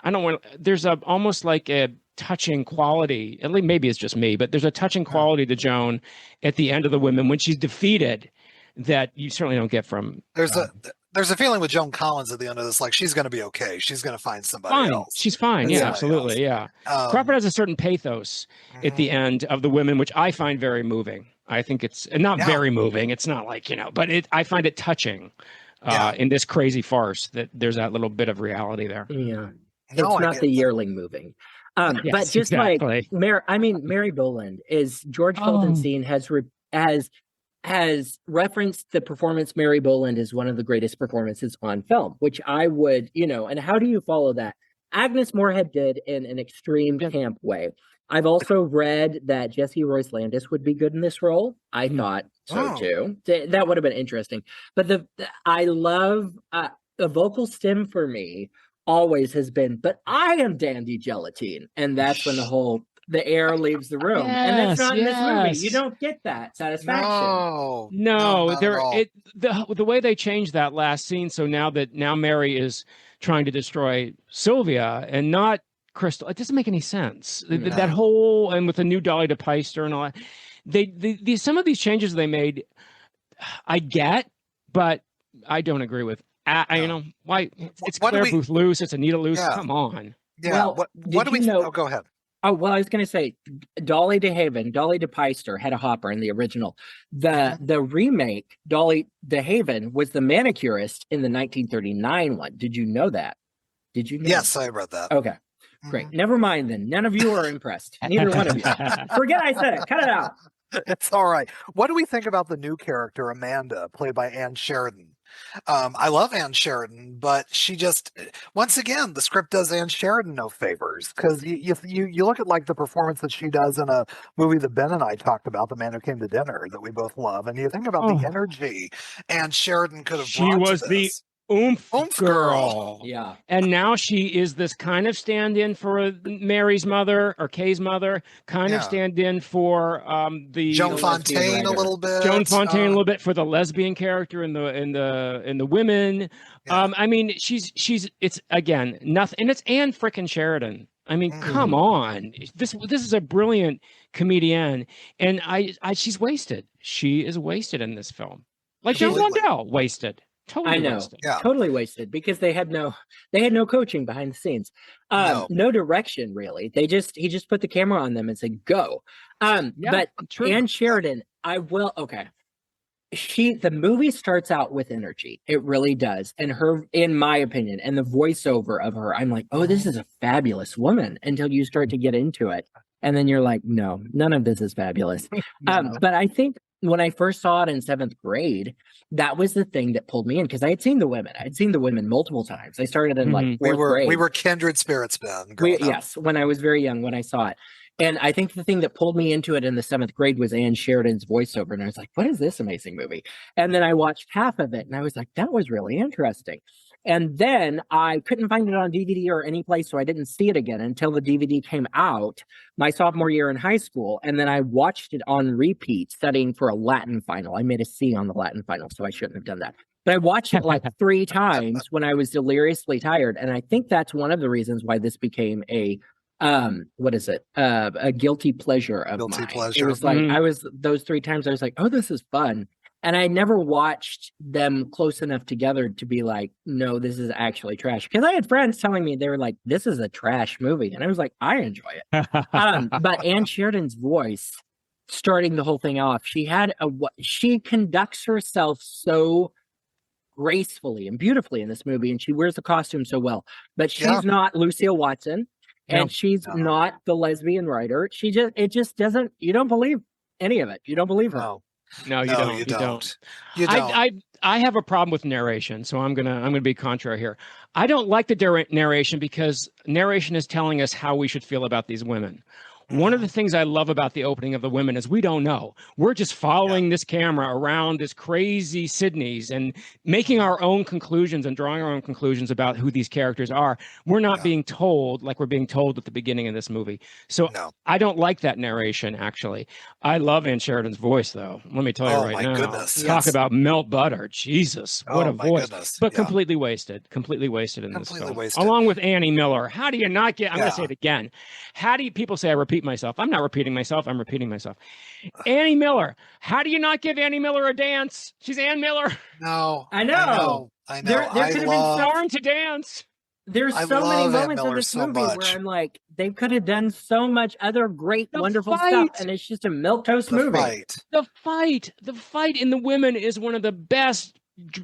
I don't want. There's almost like a touching quality. At least maybe it's just me, but there's a touching quality to Joan at the end of The Women when she's defeated. That you certainly don't get from. There's a feeling with Joan Collins at the end of this, like she's going to be okay. She's going to find somebody else. She's fine. Yeah, absolutely. Yeah. Crawford has a certain pathos at the end of The Women, which I find very moving. I think it's not very moving. It's not like, but I find it touching in this crazy farce that there's that little bit of reality there. Yeah. It's not the yearling moving. But just like Mary Boland is George Feldenstein has referenced the performance. Mary Boland is one of the greatest performances on film, which I would, and how do you follow that? Agnes Moorehead did in an extreme camp way. I've also read that Jesse Royce Landis would be good in this role. I thought so too. That would have been interesting. But I love the vocal stem for me always has been, but I am Dandy Gelatine. And that's when the air leaves the room. And that's not in this movie. You don't get that satisfaction. No, the way they changed that last scene. So now Mary is trying to destroy Sylvia and not Crystal. It doesn't make any sense. No. That whole, and with the new Dolly DePeister and all that, some of these changes they made, I get, but I don't agree with. Why? It's Claire Booth Luce. It's Anita Luce. Yeah. Come on. Yeah. Well, what do we know? Oh, go ahead. Oh, well, I was going to say Dolly DePeister had a hopper in the original. The remake, Dolly DeHaven, was the manicurist in the 1939 one. Did you know that? Did you know Yes, I read that. Okay, great. Never mind then. None of you are impressed. Neither one of you. Forget I said it. Cut it out. It's all right. What do we think about the new character, Amanda, played by Ann Sheridan? I love Ann Sheridan, but she just, once again, the script does Ann Sheridan no favors, because you look at like the performance that she does in a movie that Ben and I talked about, The Man Who Came to Dinner, that we both love, and you think about the energy Ann Sheridan could have She brought was to the this. oomph Girl. girl. Yeah. And now she is this kind of stand-in for Mary's mother or Kay's mother, kind of stand-in for the Joan Fontaine a little bit. Joan Fontaine a little bit for the lesbian character in the women. Yeah. I mean, she's it's again nothing, and it's Anne frickin' Sheridan. I mean, come on. This is a brilliant comedian, and she's wasted. She is wasted in this film. Like Joan Blondell, wasted. Totally I know, wasted. totally wasted, because they had no coaching behind the scenes, no direction really. He just put the camera on them and said go. But true. Ann Sheridan, the movie starts out with energy, it really does, and her, in my opinion, and the voiceover of her, I'm like, oh, this is a fabulous woman, until you start to get into it, and then you're like, no, none of this is fabulous. But I think when I first saw it in 7th grade, that was the thing that pulled me in, because I had seen the women. I'd seen the women multiple times. I started in like 4th grade. We were kindred spirits, Ben. Yes, when I was very young, when I saw it. And I think the thing that pulled me into it in the 7th grade was Ann Sheridan's voiceover. And I was like, what is this amazing movie? And then I watched half of it and I was like, that was really interesting. And then I couldn't find it on DVD or any place, so I didn't see it again until the DVD came out my sophomore year in high school. And then I watched it on repeat, studying for a Latin final. I made a C on the Latin final, so I shouldn't have done that. But I watched it like 3 times when I was deliriously tired. And I think that's one of the reasons why this became a guilty pleasure of mine. It was like, those 3 times I was like, oh, this is fun. And I never watched them close enough together to be like, no, this is actually trash. Because I had friends telling me, they were like, this is a trash movie. And I was like, I enjoy it. But Ann Sheridan's voice, starting the whole thing off, she conducts herself so gracefully and beautifully in this movie. And she wears the costume so well. But she's not Lucille Watson. And she's not the lesbian writer. It just doesn't, you don't believe any of it. You don't believe her. No, you don't. I have a problem with narration, so I'm gonna be contrary here. I don't like the narration, because narration is telling us how we should feel about these women. One of the things I love about the opening of The Women is we don't know. We're just following this camera around this crazy Sydney's and making our own conclusions and drawing our own conclusions about who these characters are. We're not being told like we're being told at the beginning of this movie. So I don't like that narration, actually. I love Ann Sheridan's voice, though. Let me tell you right now. Goodness. Talk about melt butter. Jesus, what a voice. Goodness. But completely wasted. Completely wasted in this film. Along with Annie Miller. How do you not get... I'm going to say it again. How do you... People say I repeat myself. I'm not repeating myself. I'm repeating myself. Annie Miller. How do you not give Annie Miller a dance? She's Ann Miller. No. I know. There could have been starring to dance. There's so many moments in this movie where I'm like, they could have done so much other great, wonderful stuff, and it's just a milquetoast movie. The fight in The Women is one of the best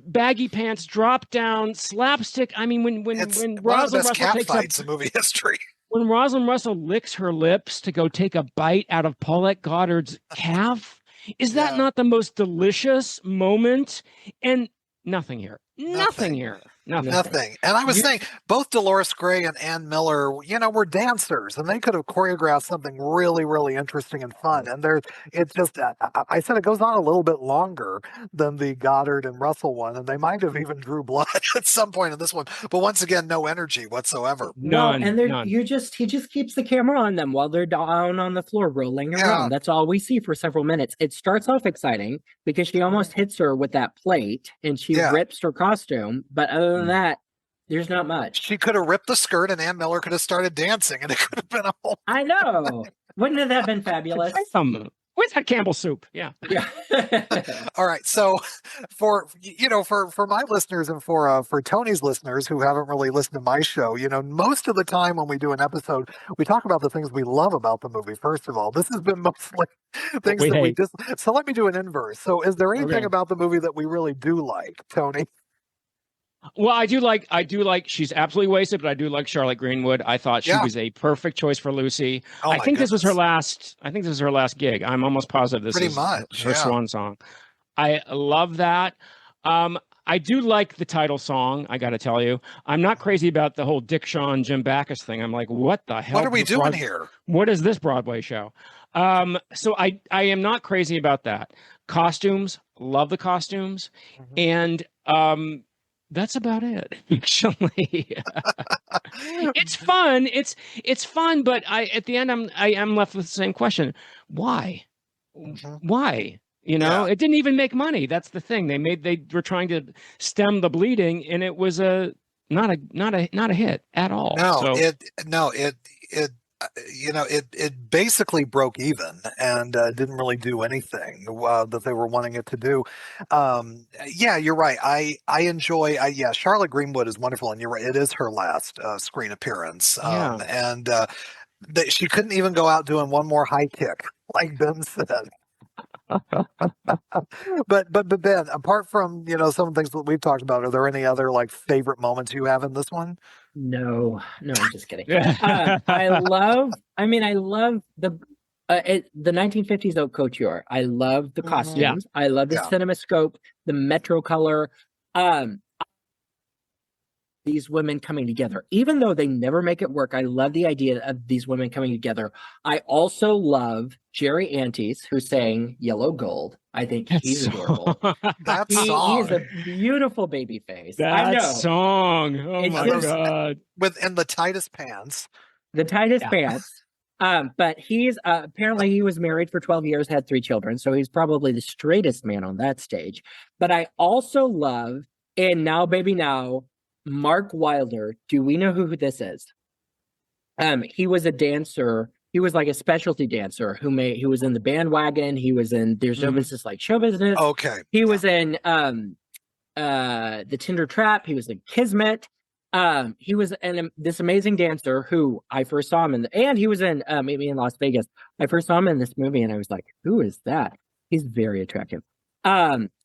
baggy pants, drop down, slapstick. I mean, when Rosalind Russell takes fights in movie history. When Rosalind Russell licks her lips to go take a bite out of Paulette Goddard's calf, is that not the most delicious moment? And nothing here. Nothing here. Nothing. And I was saying, both Dolores Gray and Ann Miller, were dancers, and they could have choreographed something really, really interesting and fun. And it's just, I said it goes on a little bit longer than the Goddard and Russell one, and they might have even drew blood at some point in this one. But once again, no energy whatsoever. None. He just keeps the camera on them while they're down on the floor rolling around. That's all we see for several minutes. It starts off exciting because she almost hits her with that plate, and she rips her costume. But other than that, there's not much. She could have ripped the skirt, and Ann Miller could have started dancing, and it could have been a whole... I know. Wouldn't have that been fabulous? Where's that Campbell soup? Yeah. All right. So for my listeners and for Tony's listeners who haven't really listened to my show, most of the time when we do an episode, we talk about the things we love about the movie. First of all, this has been mostly things that we just... So let me do an inverse. So is there anything about the movie that we really do like, Tony? Well, I do like she's absolutely wasted, but I do like Charlotte Greenwood. I thought she was a perfect choice for Lucy. I think this was her last gig. I'm almost positive this is her swan song. I love that. I do like the title song, I got to tell you. I'm not crazy about the whole Dick Shawn, Jim Backus thing. I'm like, what the hell? What are we doing here? What is this Broadway show? So I am not crazy about that. Costumes, love the costumes. And that's about it, actually. It's fun. It's fun, but at the end I am left with the same question. Why? Why? You know, it didn't even make money. That's the thing. They were trying to stem the bleeding, and it was not a hit at all. It basically broke even and didn't really do anything that they were wanting it to do. You're right. I enjoy. Charlotte Greenwood is wonderful, and you're right. It is her last screen appearance, and she couldn't even go out doing one more high kick, like Ben said. but Ben, apart from some of the things that we've talked about, are there any other like favorite moments you have in this one? No, I'm just kidding. I love the 1950s haute couture. I love the costumes. I love the cinemascope, the Metro color. These women coming together, even though they never make it work. I love the idea of these women coming together. I also love Jerry Antes, who sang Yellow Gold. I think he's adorable. That song. He's a beautiful baby face. That song. Oh my God. In the tightest pants. The tightest pants. But he's apparently he was married for 12 years, had 3 children. So he's probably the straightest man on that stage. But I also love in Now Baby Now, Mark Wilder. Do we know who this is? He was a dancer. He was like a specialty dancer he was in the Bandwagon. He was in There's No Business Like Show Business. Okay. He was in The Tinder Trap. He was in Kismet. He was this amazing dancer who I first saw him in, and he was in maybe in Las Vegas. I first saw him in this movie, and I was like, "Who is that?" He's very attractive.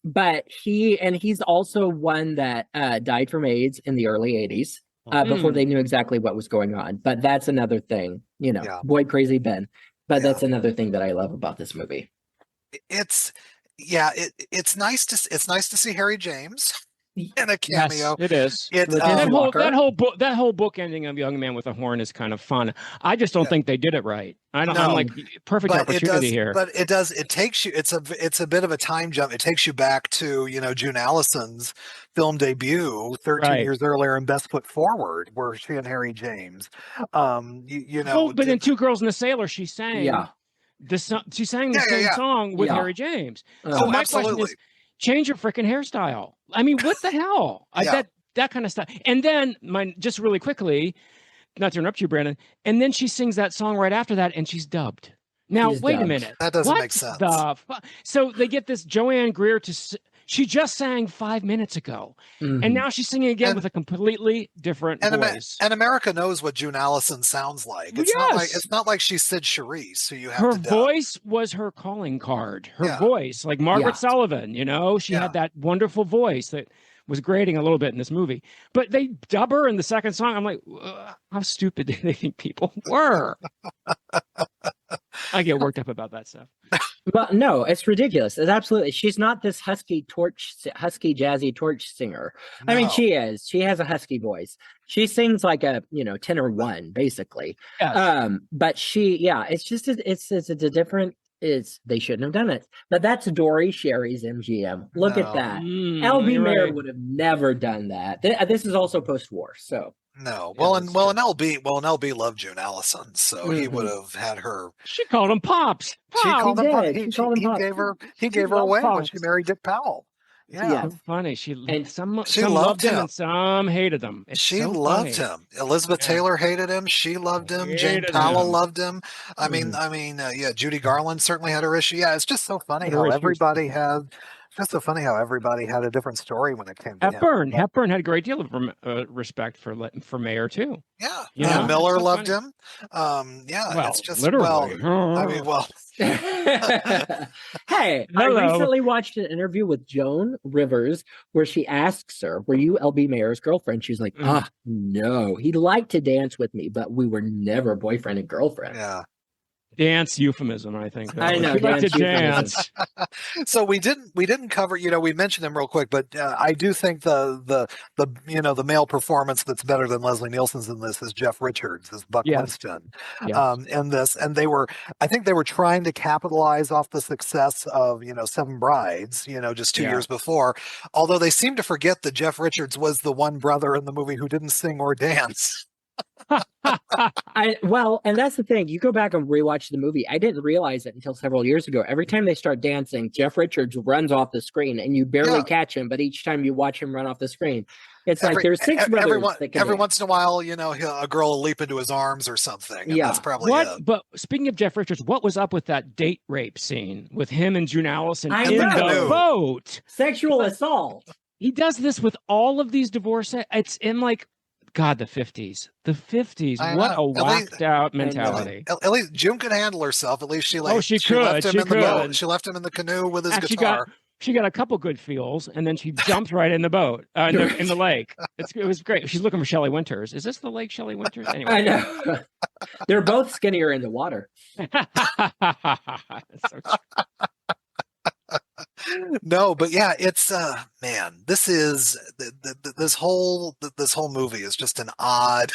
But he's also one that died from AIDS in the early 80s before they knew exactly what was going on. But that's another thing, boy crazy Ben. But that's another thing that I love about this movie. It's nice to see Harry James in a cameo. Yes, it is. That whole book ending of Young Man with a Horn is kind of fun. I just don't think they did it right. I'm like perfect opportunity here. But it does. It takes you. It's a bit of a time jump. It takes you back to June Allison's film debut 13 years earlier in Best Foot Forward, where she and Harry James. But in Two Girls and a Sailor, she sang. Yeah. She sang the same song with Harry James. So my question is, change your freaking hairstyle. I mean, what the hell? That kind of stuff. And then, just really quickly, not to interrupt you, Brandon, and then she sings that song right after that, and she's dubbed. Now, wait a minute. That doesn't make sense. So they get this Joanne Greer she just sang 5 minutes ago, and now she's singing again with a completely different voice. And America knows what June Allison sounds like. It's not like she's Sid Charisse, who you have her to dub. voice was her calling card. Her voice, like Margaret Sullivan, she had that wonderful voice that was grating a little bit in this movie. But they dub her in the second song. I'm like, how stupid do they think people were? I get worked up about that stuff. Well, no, it's ridiculous. It's absolutely. She's not this husky jazzy torch singer. No. I mean, she is. She has a husky voice. She sings like a tenor one, basically. Yes. But it's just it's a different. They shouldn't have done it. But that's Dory Sherry's MGM. Look at that. L.B. Mayer would have never done that. This is also post-war, so. No, LB loved June Allison, so he would have had her. She called him Pops. She called him Pops. He gave her away when she married Dick Powell. Yeah, so funny. Some loved him and some hated him. She loved him. Elizabeth Taylor hated him. She loved him. Jane Powell loved him. I mean, Judy Garland certainly had her issue. Yeah, it's just so funny how everybody had. It's so funny how everybody had a different story when it came to Hepburn. Hepburn had a great deal of respect for Mayer too. Yeah, Miller loved him. It's just literally. Hey, I recently watched an interview with Joan Rivers where she asks her, "Were you L.B. Mayer's girlfriend?" She's like, no. He liked to dance with me, but we were never boyfriend and girlfriend. Yeah. Dance euphemism, I think. I know, She liked to dance dance. So we didn't cover, we mentioned him real quick, but I do think the male performance that's better than Leslie Nielsen's in this is Jeff Richards as Buck Yes. Winston Yes. in this, and I think they were trying to capitalize off the success of Seven Brides, just 2 years before, although they seem to forget that Jeff Richards was the one brother in the movie who didn't sing or dance. And that's the thing. You go back and rewatch the movie. I didn't realize it until several years ago. Every time they start dancing, Jeff Richards runs off the screen, and you barely catch him. But each time you watch him run off the screen, it's like there's six brothers. Every once in a while, a girl will leap into his arms or something. And that's probably it. But speaking of Jeff Richards, what was up with that date rape scene with him and June Allyson in the boat? Sexual assault. He does this with all of these divorces. It's in God, the 50s. The 50s. What a whacked out mentality. At least June could handle herself. At least she left him in the boat. She left him in the canoe with his guitar. She got a couple good feels, and then she jumped right in the boat, in the lake. It was great. She's looking for Shelley Winters. Is this the lake Shelley Winters? Anyway. I know. They're both skinnier in the water. So No, but yeah, it's man, this is this whole movie is just an odd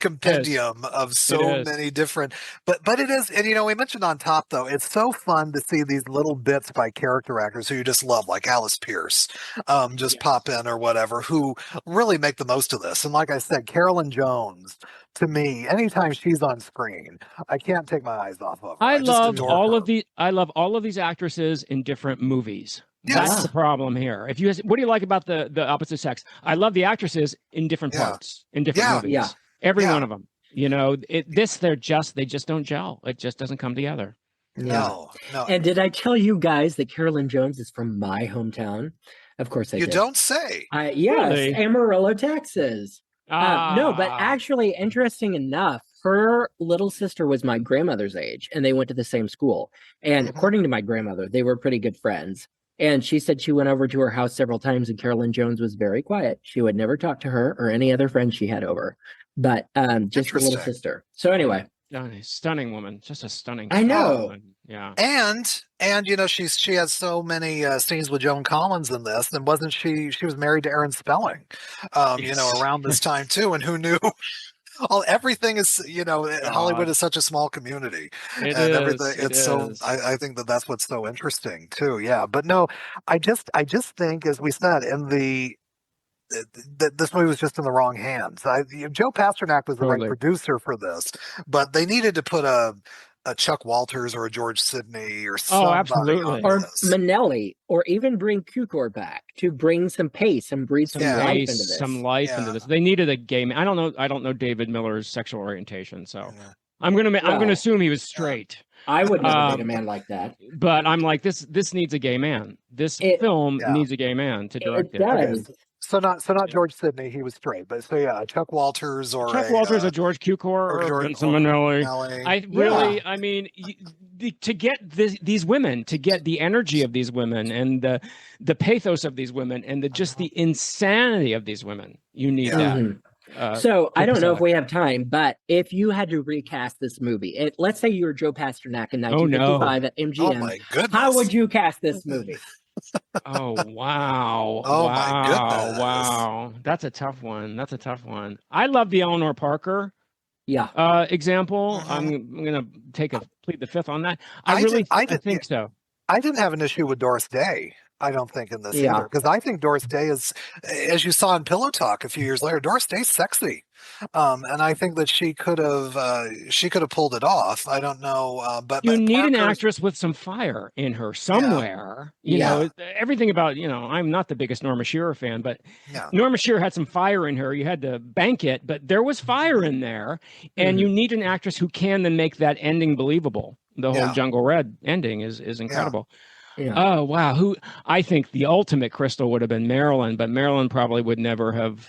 compendium of so many different, but it is, and we mentioned on top though, it's so fun to see these little bits by character actors who you just love, like Alice Pierce, pop in or whatever, who really make the most of this. And like I said, Carolyn Jones, to me, anytime she's on screen, I can't take my eyes off of her. I love all of these actresses in different movies. Yes. That's the problem here. What do you like about the opposite sex? I love the actresses in different parts, in different movies. Yeah. Every one of them. They just don't gel. It just doesn't come together. No. And did I tell you guys that Carolyn Jones is from my hometown? Of course I did. You don't say. Yes, Really? Amarillo, Texas. No, but actually, interesting enough, her little sister was my grandmother's age, and they went to the same school. And according to my grandmother, they were pretty good friends. And she said she went over to her house several times, and Carolyn Jones was very quiet. She would never talk to her or any other friends she had over, but just her little sister. So anyway. Stunning woman, just a stunning. I know. Woman. Yeah. And she has so many scenes with Joan Collins in this. And wasn't she was married to Aaron Spelling, around this time too. And who knew? Everything is, Hollywood is such a small community. Everything. It's so. I think that's what's so interesting too. Yeah. But no, I just think, as we said, this movie was just in the wrong hands. Joe Pasternak was the right producer for this, but they needed to put a Chuck Walters or a George Sidney or somebody absolutely. Or Minnelli, or even bring Cukor back to bring some pace and breathe some life into this. Some life into this. They needed a gay man. I don't know David Miller's sexual orientation, so I'm gonna assume he was straight. I would never date a man like that. But I'm like, this needs a gay man. This film needs a gay man to direct it. Does. So not George Sidney, he was straight, but Chuck Walters or a George Cukor or Vincent Minnelli. I mean, to get these women, to get the energy of these women and the pathos of these women and the insanity of these women, you need that. So I don't know if we have time, but if you had to recast this movie, let's say you were Joe Pasternak in 1955 at MGM, oh my goodness, how would you cast this movie? Oh wow! Oh my goodness! Wow, that's a tough one. I love the Eleanor Parker example. I'm gonna plead the fifth on that. I think so. I didn't have an issue with Doris Day. I don't think in this either, because I think Doris Day is, as you saw in Pillow Talk a few years later, Doris Day's sexy, and I think that she could have pulled it off. I don't know, but you need an actress with some fire in her somewhere. You know, everything about I'm not the biggest Norma Shearer fan, but Norma Shearer had some fire in her. You had to bank it, but there was fire in there, and you need an actress who can then make that ending believable. The whole Jungle Red ending is incredible. Yeah. Oh wow! I think the ultimate Crystal would have been Marilyn, but Marilyn probably would never have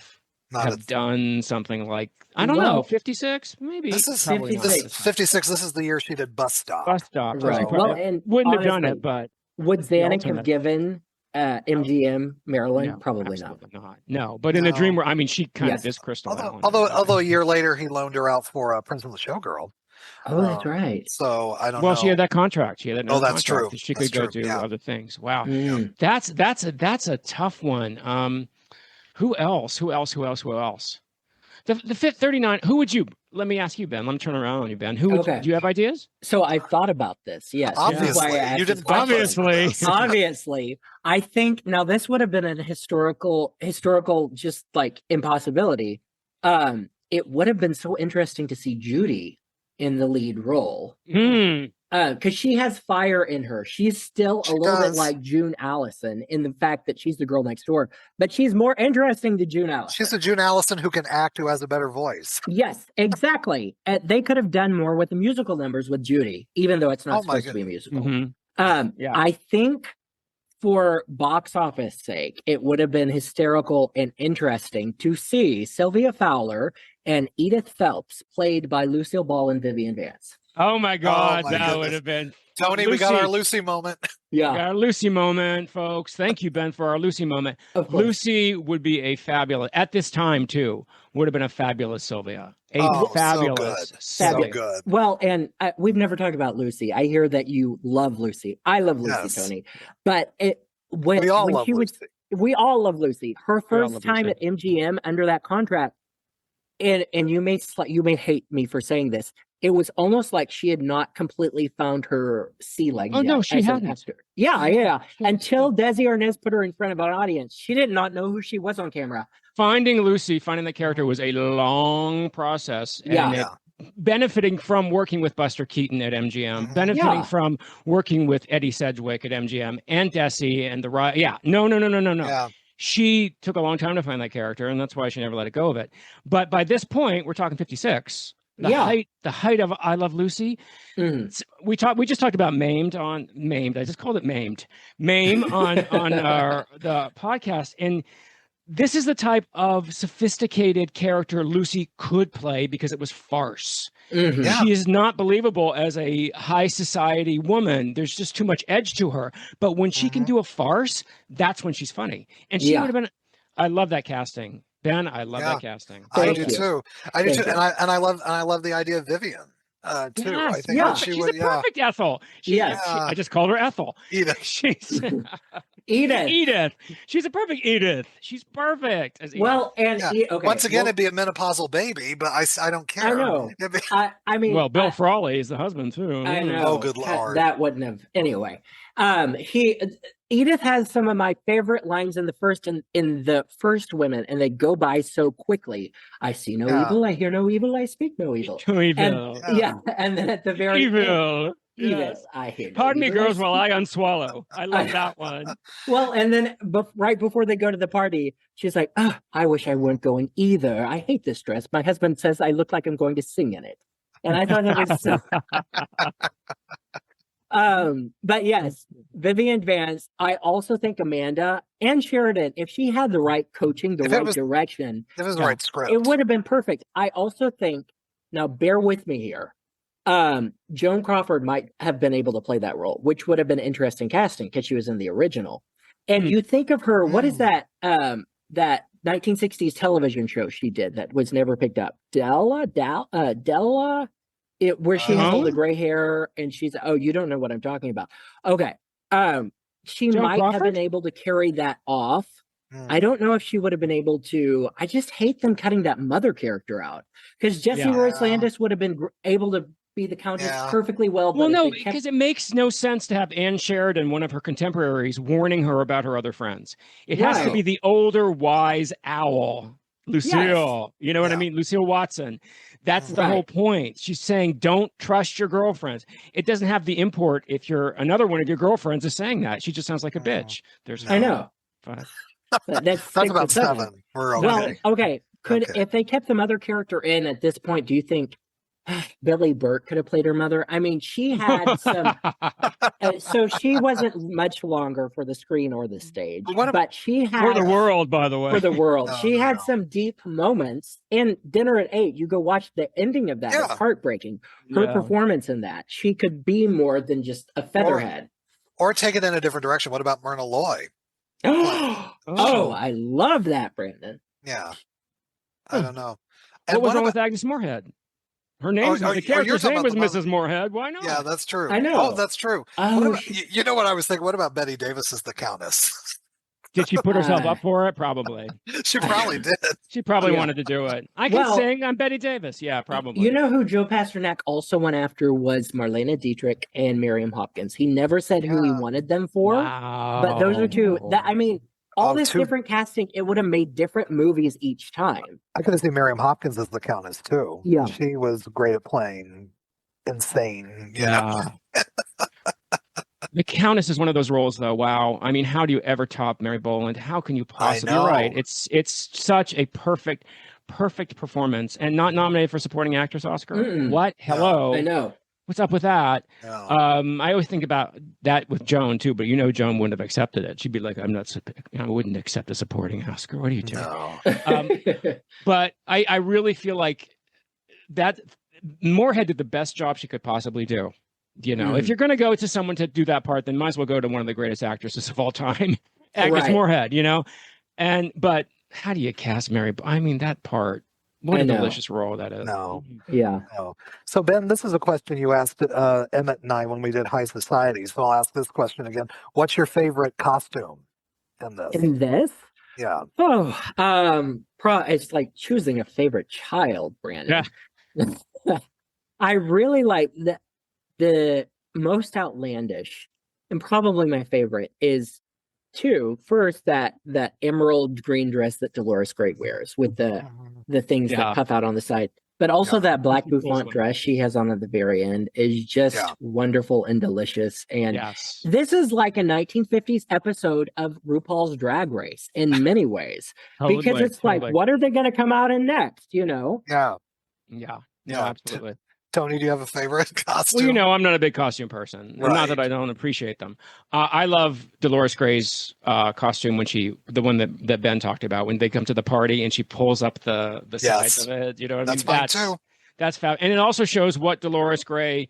done something like, I don't know, 56 maybe. This is 56. This is the year she did Bus Stop. Right. Well, and wouldn't have done it, but would Zanuck have given MGM Marilyn? No, probably not. No, but in a dream where she kind of is Crystal. Although a year later he loaned her out for Prince and the Showgirl. Oh, that's right. So I don't know. Well, she had that contract. She had that that's contract true. that she That's could go true. do Yeah. other things. Wow. Mm. That's a tough one. Who else? Who else? The fit 39. Who would you? Let me ask you, Ben. Let me turn around on you, Ben. Who would Okay. do you have ideas? So I thought about this. Yes. This is why I Obviously, asked you this didn't question. Obviously. Obviously, I think now this would have been an historical, just like impossibility. It would have been so interesting to see Judy in the lead role. Because she has fire in her. She's still a little bit like June Allyson in the fact that she's the girl next door, but she's more interesting than June Allyson. She's a June Allyson who can act, who has a better voice. Yes, exactly. They could have done more with the musical numbers with Judy, even though it's not supposed to be a musical. Yeah. I think for box office sake, it would have been hysterical and interesting to see Sylvia Fowler and Edith Phelps played by Lucille Ball and Vivian Vance. Oh my God, that goodness. would have been Tony, we got our Lucy moment. Yeah. We got our Lucy moment, folks. Thank you, Ben, for our Lucy moment. Lucy would be a fabulous, at this time too, would have been a fabulous Sylvia. Fabulous. So good. Well, and we've never talked about Lucy. I hear that you love Lucy. I love Lucy, Tony. But we all love Lucy. Her first time at MGM under that contract, and you may hate me for saying this, it was almost like she had not completely found her sea legs. Oh, no, she hadn't. Yeah. Until Desi Arnaz put her in front of an audience, she did not know who she was on camera. Finding Lucy, finding the character was a long process. And benefiting from working with Buster Keaton at MGM, benefiting from working with Eddie Sedgwick at MGM and Desi and No. Yeah. She took a long time to find that character, and that's why she never let it go of it. But by this point, we're talking 56. The height of I Love Lucy. We just talked about Maimed. I just called it Maimed. Mame on the podcast, and this is the type of sophisticated character Lucy could play because it was farce. She is not believable as a high society woman. There's just too much edge to her. But when she can do a farce, that's when she's funny. And she would have been. I love that casting. Ben, I love that casting. I do too. And I love the idea of Vivian too. Yes, I think she's a perfect Ethel. I just called her Ethel. Edith. She's Edith. Edith. She's a perfect Edith. She's perfect. As Edith. Well, and once again, it'd be a menopausal baby, but I don't care. I know. I mean, well, Bill Frawley is the husband too. I know. Oh, good Lord. That wouldn't have. Anyway, Edith has some of my favorite lines in the first Women, and they go by so quickly. I see no evil, I hear no evil, I speak no evil. And then at the very evil. Edith, I hear no Pardon me, evil, girls, while I unswallow. I love that one. Well, and then right before they go to the party, she's like, "Oh, I wish I weren't going either. I hate this dress. My husband says I look like I'm going to sing in it." And I thought that was so. But yes, Vivian Vance. I also think Amanda and Sheridan, if she had the right coaching, direction, if it was the right script, it would have been perfect. I also think, now bear with me here, Joan Crawford might have been able to play that role, which would have been interesting casting because she was in the original. And you think of her, what is that? That 1960s television show she did that was never picked up, Della. Where she has all the gray hair and she's, you don't know what I'm talking about. Okay. She might have been able to carry that off. I don't know if she would have been able to. I just hate them cutting that mother character out because Jessie Royce Landis would have been able to be the Countess perfectly well. Well, no, because it makes no sense to have Anne Sheridan, one of her contemporaries, warning her about her other friends. It has to be the older, wise owl. Lucille, you know what I mean? Lucille Watson. That's the whole point. She's saying, don't trust your girlfriends. It doesn't have the import if another one of your girlfriends is saying that. She just sounds like a bitch. I know. That's about 7. We're okay. Well, okay. If they kept the mother character in at this point, do you think Billy Burke could have played her mother? I mean, she had some. So she wasn't much longer for the screen or the stage, but she had for the world, by the way. For the world, she had some deep moments. In Dinner at 8, you go watch the ending of that. It's heartbreaking. Her performance in that, she could be more than just a featherhead. Or take it in a different direction. What about Myrna Loy? I love that, Brandon. Yeah, I don't know. And what was wrong with Agnes Moorehead? Her name's the you're character's talking name was about the Mrs. Moorhead. Why not? Yeah, that's true. I know. Oh, that's true. Oh, What about, you know what I was thinking? What about Betty Davis as the Countess? Did she put herself up for it? Probably. She probably did. She probably Yeah. wanted to do it. I can Well, sing. I'm Betty Davis. Yeah, probably. You know who Joe Pasternak also went after was Marlena Dietrich and Miriam Hopkins. He never said who he Yeah. wanted them for, Wow. but those are two. That I mean, all this two- different casting, it would have made different movies each time. I could have seen Miriam Hopkins as the Countess too. Yeah. She was great at playing insane. You know? Yeah. The Countess is one of those roles, though. Wow. I mean, how do you ever top Mary Boland? How can you possibly? know. You're right. It's such a perfect performance, and not nominated for supporting actress Oscar. Mm-mm. What? Hello. I know. What's up with that? Yeah. I always think about that with Joan too, but you know, Joan wouldn't have accepted it. She'd be like, I wouldn't accept a supporting Oscar. What are you doing? No. But I really feel like that Moorhead did the best job she could possibly do. You know, if you're going to go to someone to do that part, then might as well go to one of the greatest actresses of all time, Agnes Right. Moorehead, you know? But how do you cast Mary? I mean, that part, what I a know. delicious role that is. No. Yeah. No. So Ben, this is a question you asked Emmett and I when we did High Society. So I'll ask this question again. What's your favorite costume in this? In this? Yeah. Oh, it's like choosing a favorite child, Brandon. Yeah. I really like the most outlandish, and probably my favorite is first that emerald green dress that Dolores Gray wears with the things Yeah. that puff out on the side. But also Yeah. that black Cool bouffant one. dress she has on at the very end is just Yeah. wonderful and delicious. And Yes. this is like a 1950s episode of RuPaul's Drag Race in many ways. Because Totally, it's like, totally. what are they going to come out in next? You know? Yeah. Yeah. Yeah. No, absolutely. Tony, do you have a favorite costume? Well, you know, I'm not a big costume person. Right. Not that I don't appreciate them. I love Dolores Gray's costume when the one that Ben talked about, when they come to the party and she pulls up the Yes. sides of it. You know what That's I mean? fine too. That's fab. And it also shows what Dolores Gray,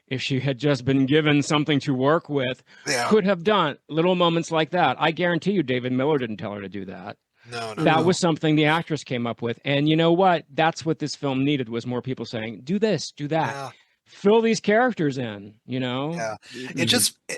if she had just been given something to work with, Yeah. could have done. Little moments like that. I guarantee you David Miller didn't tell her to do that. No. That was something the actress came up with. And you know what? That's what this film needed, was more people saying, do this, do that. Yeah. Fill these characters in, you know? Yeah.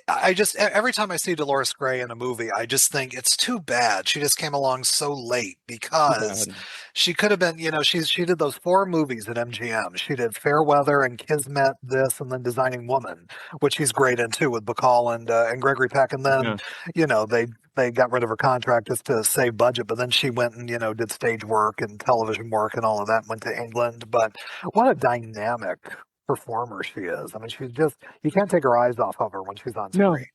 I just every time I see Dolores Gray in a movie, I just think it's too bad she just came along so late, because Too bad. she could have been, you know, she did those 4 movies at MGM. She did Fairweather and Kismet, this, and then Designing Woman, which she's great in too, with Bacall and Gregory Peck. And then, Yeah. you know, they got rid of her contract just to save budget, but then she went and, you know, did stage work and television work and all of that, and went to England. But what a dynamic performer she is. I mean, she's just, you can't take her eyes off of her when she's on No. screen.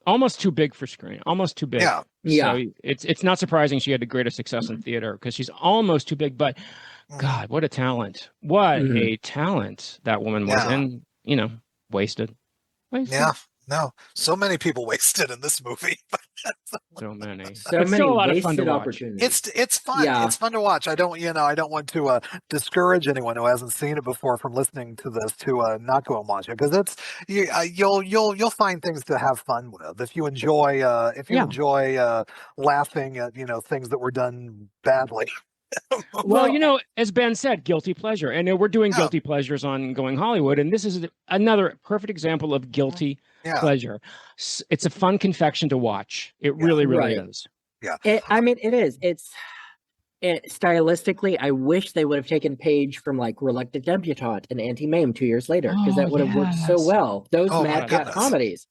Almost too big for screen. Almost too big. Yeah. Yeah. So it's not surprising she had the greatest success in theater, because she's almost too big. But God, what a talent! What a talent that woman was, Yeah. and you know, wasted. Yeah. No. So many people wasted in this movie. So many. So But many still a lot of fun to wasted watch. opportunities. It's fun. Yeah. It's fun to watch. I don't want to discourage anyone who hasn't seen it before from listening to this to not go and watch it, because you'll find things to have fun with if you enjoy laughing at, you know, things that were done badly. Well, you know, as Ben said, guilty pleasure. And we're doing Yeah. guilty pleasures on Going Hollywood, and this is another perfect example of guilty Yeah. pleasure. It's a fun confection to watch. It really, really Right. is. I mean, it is. Stylistically, I wish they would have taken page from like Reluctant Debutante and Auntie Mame 2 years later, because that would have worked so yes. well. Those Oh, my Mad Cat goodness. comedies.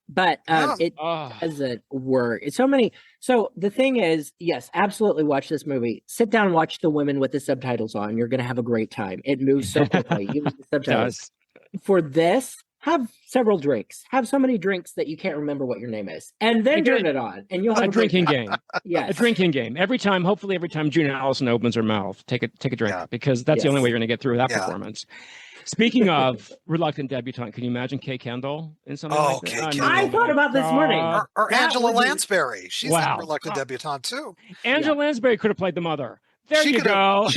But Yeah. it Oh, doesn't work. It's so many. So the thing is, yes, absolutely watch this movie. Sit down, watch the women with the subtitles on. You're going to have a great time. It moves so quickly. Use the subtitles. does. For this, have several drinks. Have so many drinks that you can't remember what your name is, and then Make it turn it on, and you'll have A great drinking time. game. Yes. A drinking game. Hopefully every time June Allyson opens her mouth, take a drink, Yeah. because that's the only Yes. way you're going to get through that Yeah. performance. Speaking of Reluctant Debutante, can you imagine Kay Kendall in something Oh, like that? Kay mean, Kendall. I thought about this morning. Or That Angela would be- Lansbury. She's Wow. a Reluctant Debutante too. Angela Lansbury could have played the mother. There She you could go. have,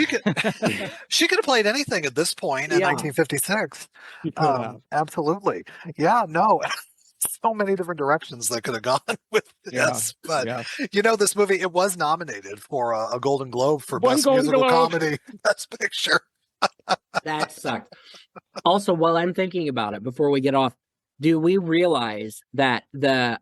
she could have played anything at this point in Yeah. 1956. She could have. Absolutely. Yeah, no. So many different directions that could have gone with this. But Yeah. you know, this movie, it was nominated for a Golden Globe for One Best Golden Musical Globe. Comedy, Best Picture. That sucked. Also, while I'm thinking about it, before we get off, do we realize that the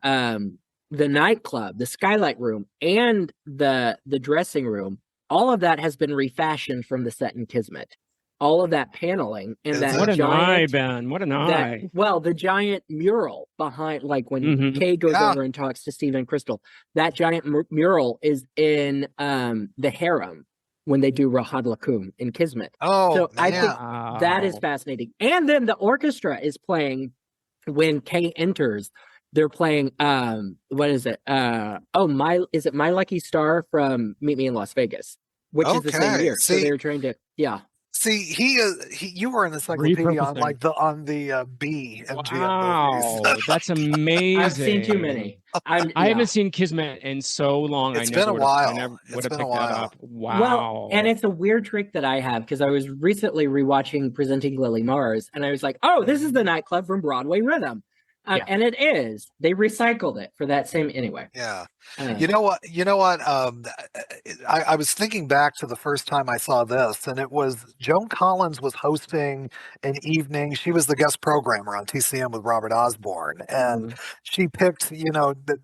nightclub, the skylight room, and the dressing room, all of that has been refashioned from the set in Kismet. All of that paneling and that What an eye, giant, Ben. What an eye. well, the giant mural behind, like when Kay goes over and talks to Steve and Crystal, that giant mural is in the harem when they do Rahad Lakum in Kismet. Oh, so man. I think that is fascinating. And then the orchestra is playing when Kay enters. They're playing what is it? Is it My Lucky Star from Meet Me in Las Vegas, which is the same year. So they're trying to See, you were an encyclopedia on the B and GM movies. That's amazing. I've seen too many. I haven't seen Kismet in so long. It's been a while. Would have picked that up. Wow. Well, and it's a weird trick that I have because I was recently rewatching Presenting Lily Mars, and I was like, "Oh, this is the nightclub from Broadway Rhythm." And it is. They recycled it for that same anyway. Yeah. You know what? I was thinking back to the first time I saw this, and it was Joan Collins was hosting an evening. She was the guest programmer on TCM with Robert Osborne, and she picked,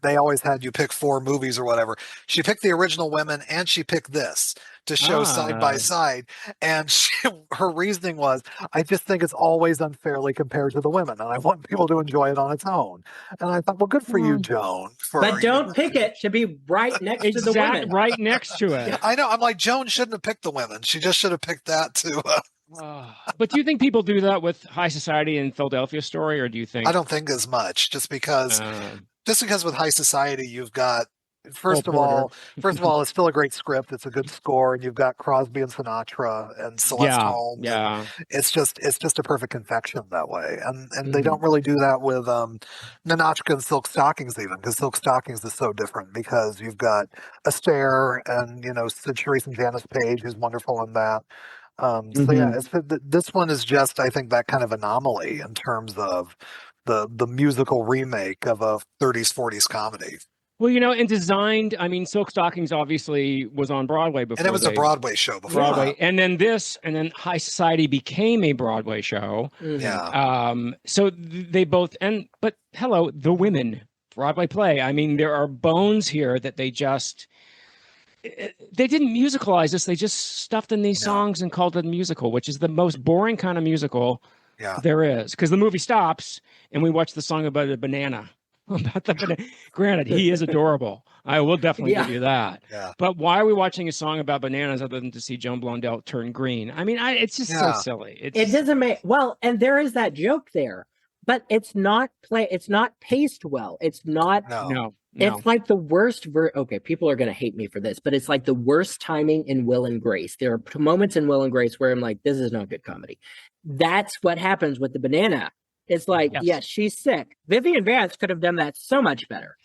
they always had you pick 4 movies or whatever. She picked The Original Women, and she picked this to show side by side. And her reasoning was, I just think it's always unfairly compared to the women, and I want people to enjoy it on its own. And I thought, well, good for you, Joan. But don't pick it to be right next to the women. Right next to it. I know. I'm like, Joan shouldn't have picked the women. She just should have picked that too. But do you think people do that with High Society and Philadelphia Story, or do you think? I don't think as much, just because with High Society, you've got, First of all, it's still a great script. It's a good score, and you've got Crosby and Sinatra and Celeste Holm. Yeah, it's just a perfect confection that way. And they don't really do that with Ninotchka and Silk Stockings, even, because Silk Stockings is so different, because you've got Astaire and Sid Charisse and Janice Page, who's wonderful in that. So yeah, this one is just, I think, that kind of anomaly in terms of the musical remake of a 30s 40s comedy. Well, and Designed, I mean, Silk Stockings obviously was on Broadway before. And it was a Broadway show before. Broadway. And then High Society became a Broadway show. Yeah. So they both, but hello, The Women, Broadway play. I mean, there are bones here that they didn't musicalize this. They just stuffed in these songs and called it a musical, which is the most boring kind of musical there is. Because the movie stops and we watch the song about a banana. Granted, he is adorable. I will definitely give you that. Yeah. But why are we watching a song about bananas other than to see Joan Blondell turn green? I mean, it's just so silly. It doesn't make and there is that joke there, but it's not paced well. It's not. No. It's like the worst. Okay, people are going to hate me for this, but it's like the worst timing in Will and Grace. There are moments in Will and Grace where I'm like, this is not good comedy. That's what happens with the banana. It's like, yes, she's sick. Vivian Vance could have done that so much better.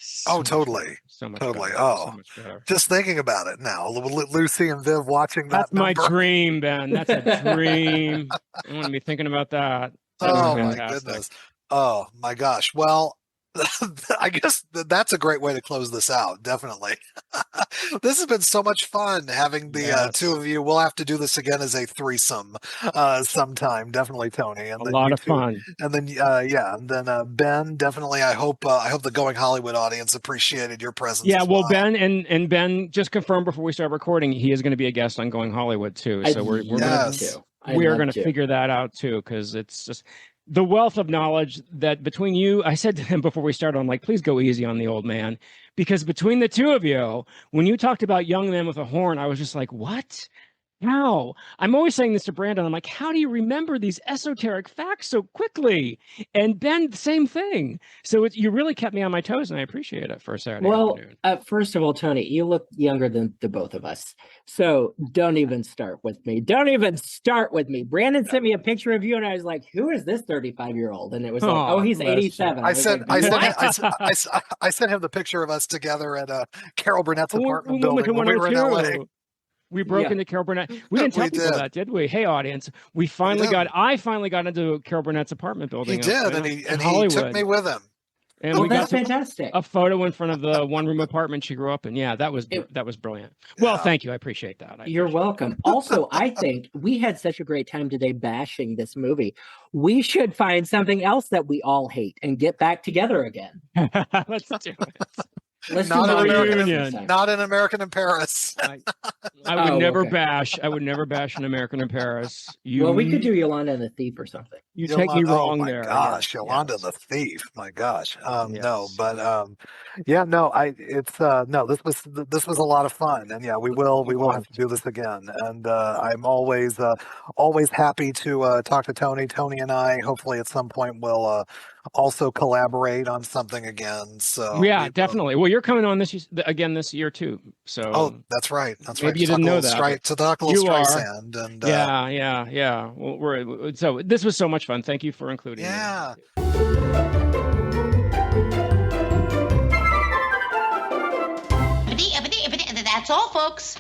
Totally. So much totally. Better. Oh, so much better. Just thinking about it now. Lucy and Viv watching that. That's my dream, Ben. That's a dream. I want to be thinking about that. My goodness. Oh my gosh. Well, I guess that's a great way to close this out. Definitely. This has been so much fun having the two of you. We'll have to do this again as a threesome sometime. Definitely, Tony. And a lot of fun. And then and then Ben. Definitely. I hope the Going Hollywood audience appreciated your presence. Yeah. Well, Ben and Ben just confirmed before we start recording, he is going to be a guest on Going Hollywood too. So we're going to figure that out too, because it's just the wealth of knowledge that between you, I said to him before we started, I'm like, please go easy on the old man, because between the two of you, when you talked about young men with a horn, I was just like, what? How? I'm always saying this to Brandon. I'm like, how do you remember these esoteric facts so quickly? And Ben, the same thing. So you really kept me on my toes, and I appreciate it for a Saturday afternoon. First of all, Tony, you look younger than the both of us. So don't even start with me. Don't even start with me. Brandon sent me a picture of you, and I was like, who is this 35-year-old? And it was like, he's 87. I sent him the picture of us together at Carol Burnett's apartment building when we were in LA. We broke into Carol Burnett. We didn't tell people that, did we? Hey, audience, I finally got into Carol Burnett's apartment building. He did, and he took me with him. And Well, we that's got fantastic. a photo in front of the one-room apartment she grew up in. Yeah, that was brilliant. Well, thank you. I appreciate that. You're welcome. Also, I think we had such a great time today bashing this movie. We should find something else that we all hate and get back together again. Let's do it. Let's Not do an Murderous American, this time. not an American in Paris. I would Oh, never okay. bash. I would never bash an American in Paris. Well, we could do Yolanda and the Thief or something. You take me wrong oh my there. gosh, Yes, Yolanda yes. the Thief. My gosh. Yes. No, but this was a lot of fun, and yeah, we will have to do this again. And I'm always happy to talk to Tony. Tony and I hopefully at some point will also collaborate on something again. So Yeah, definitely. Well, you're coming on this year too. So that's right. That's maybe right. you didn't know that. To talk a little You are. Streisand and Yeah. Well, so this was so much fun. Thank you for including me. yeah. That's all, folks.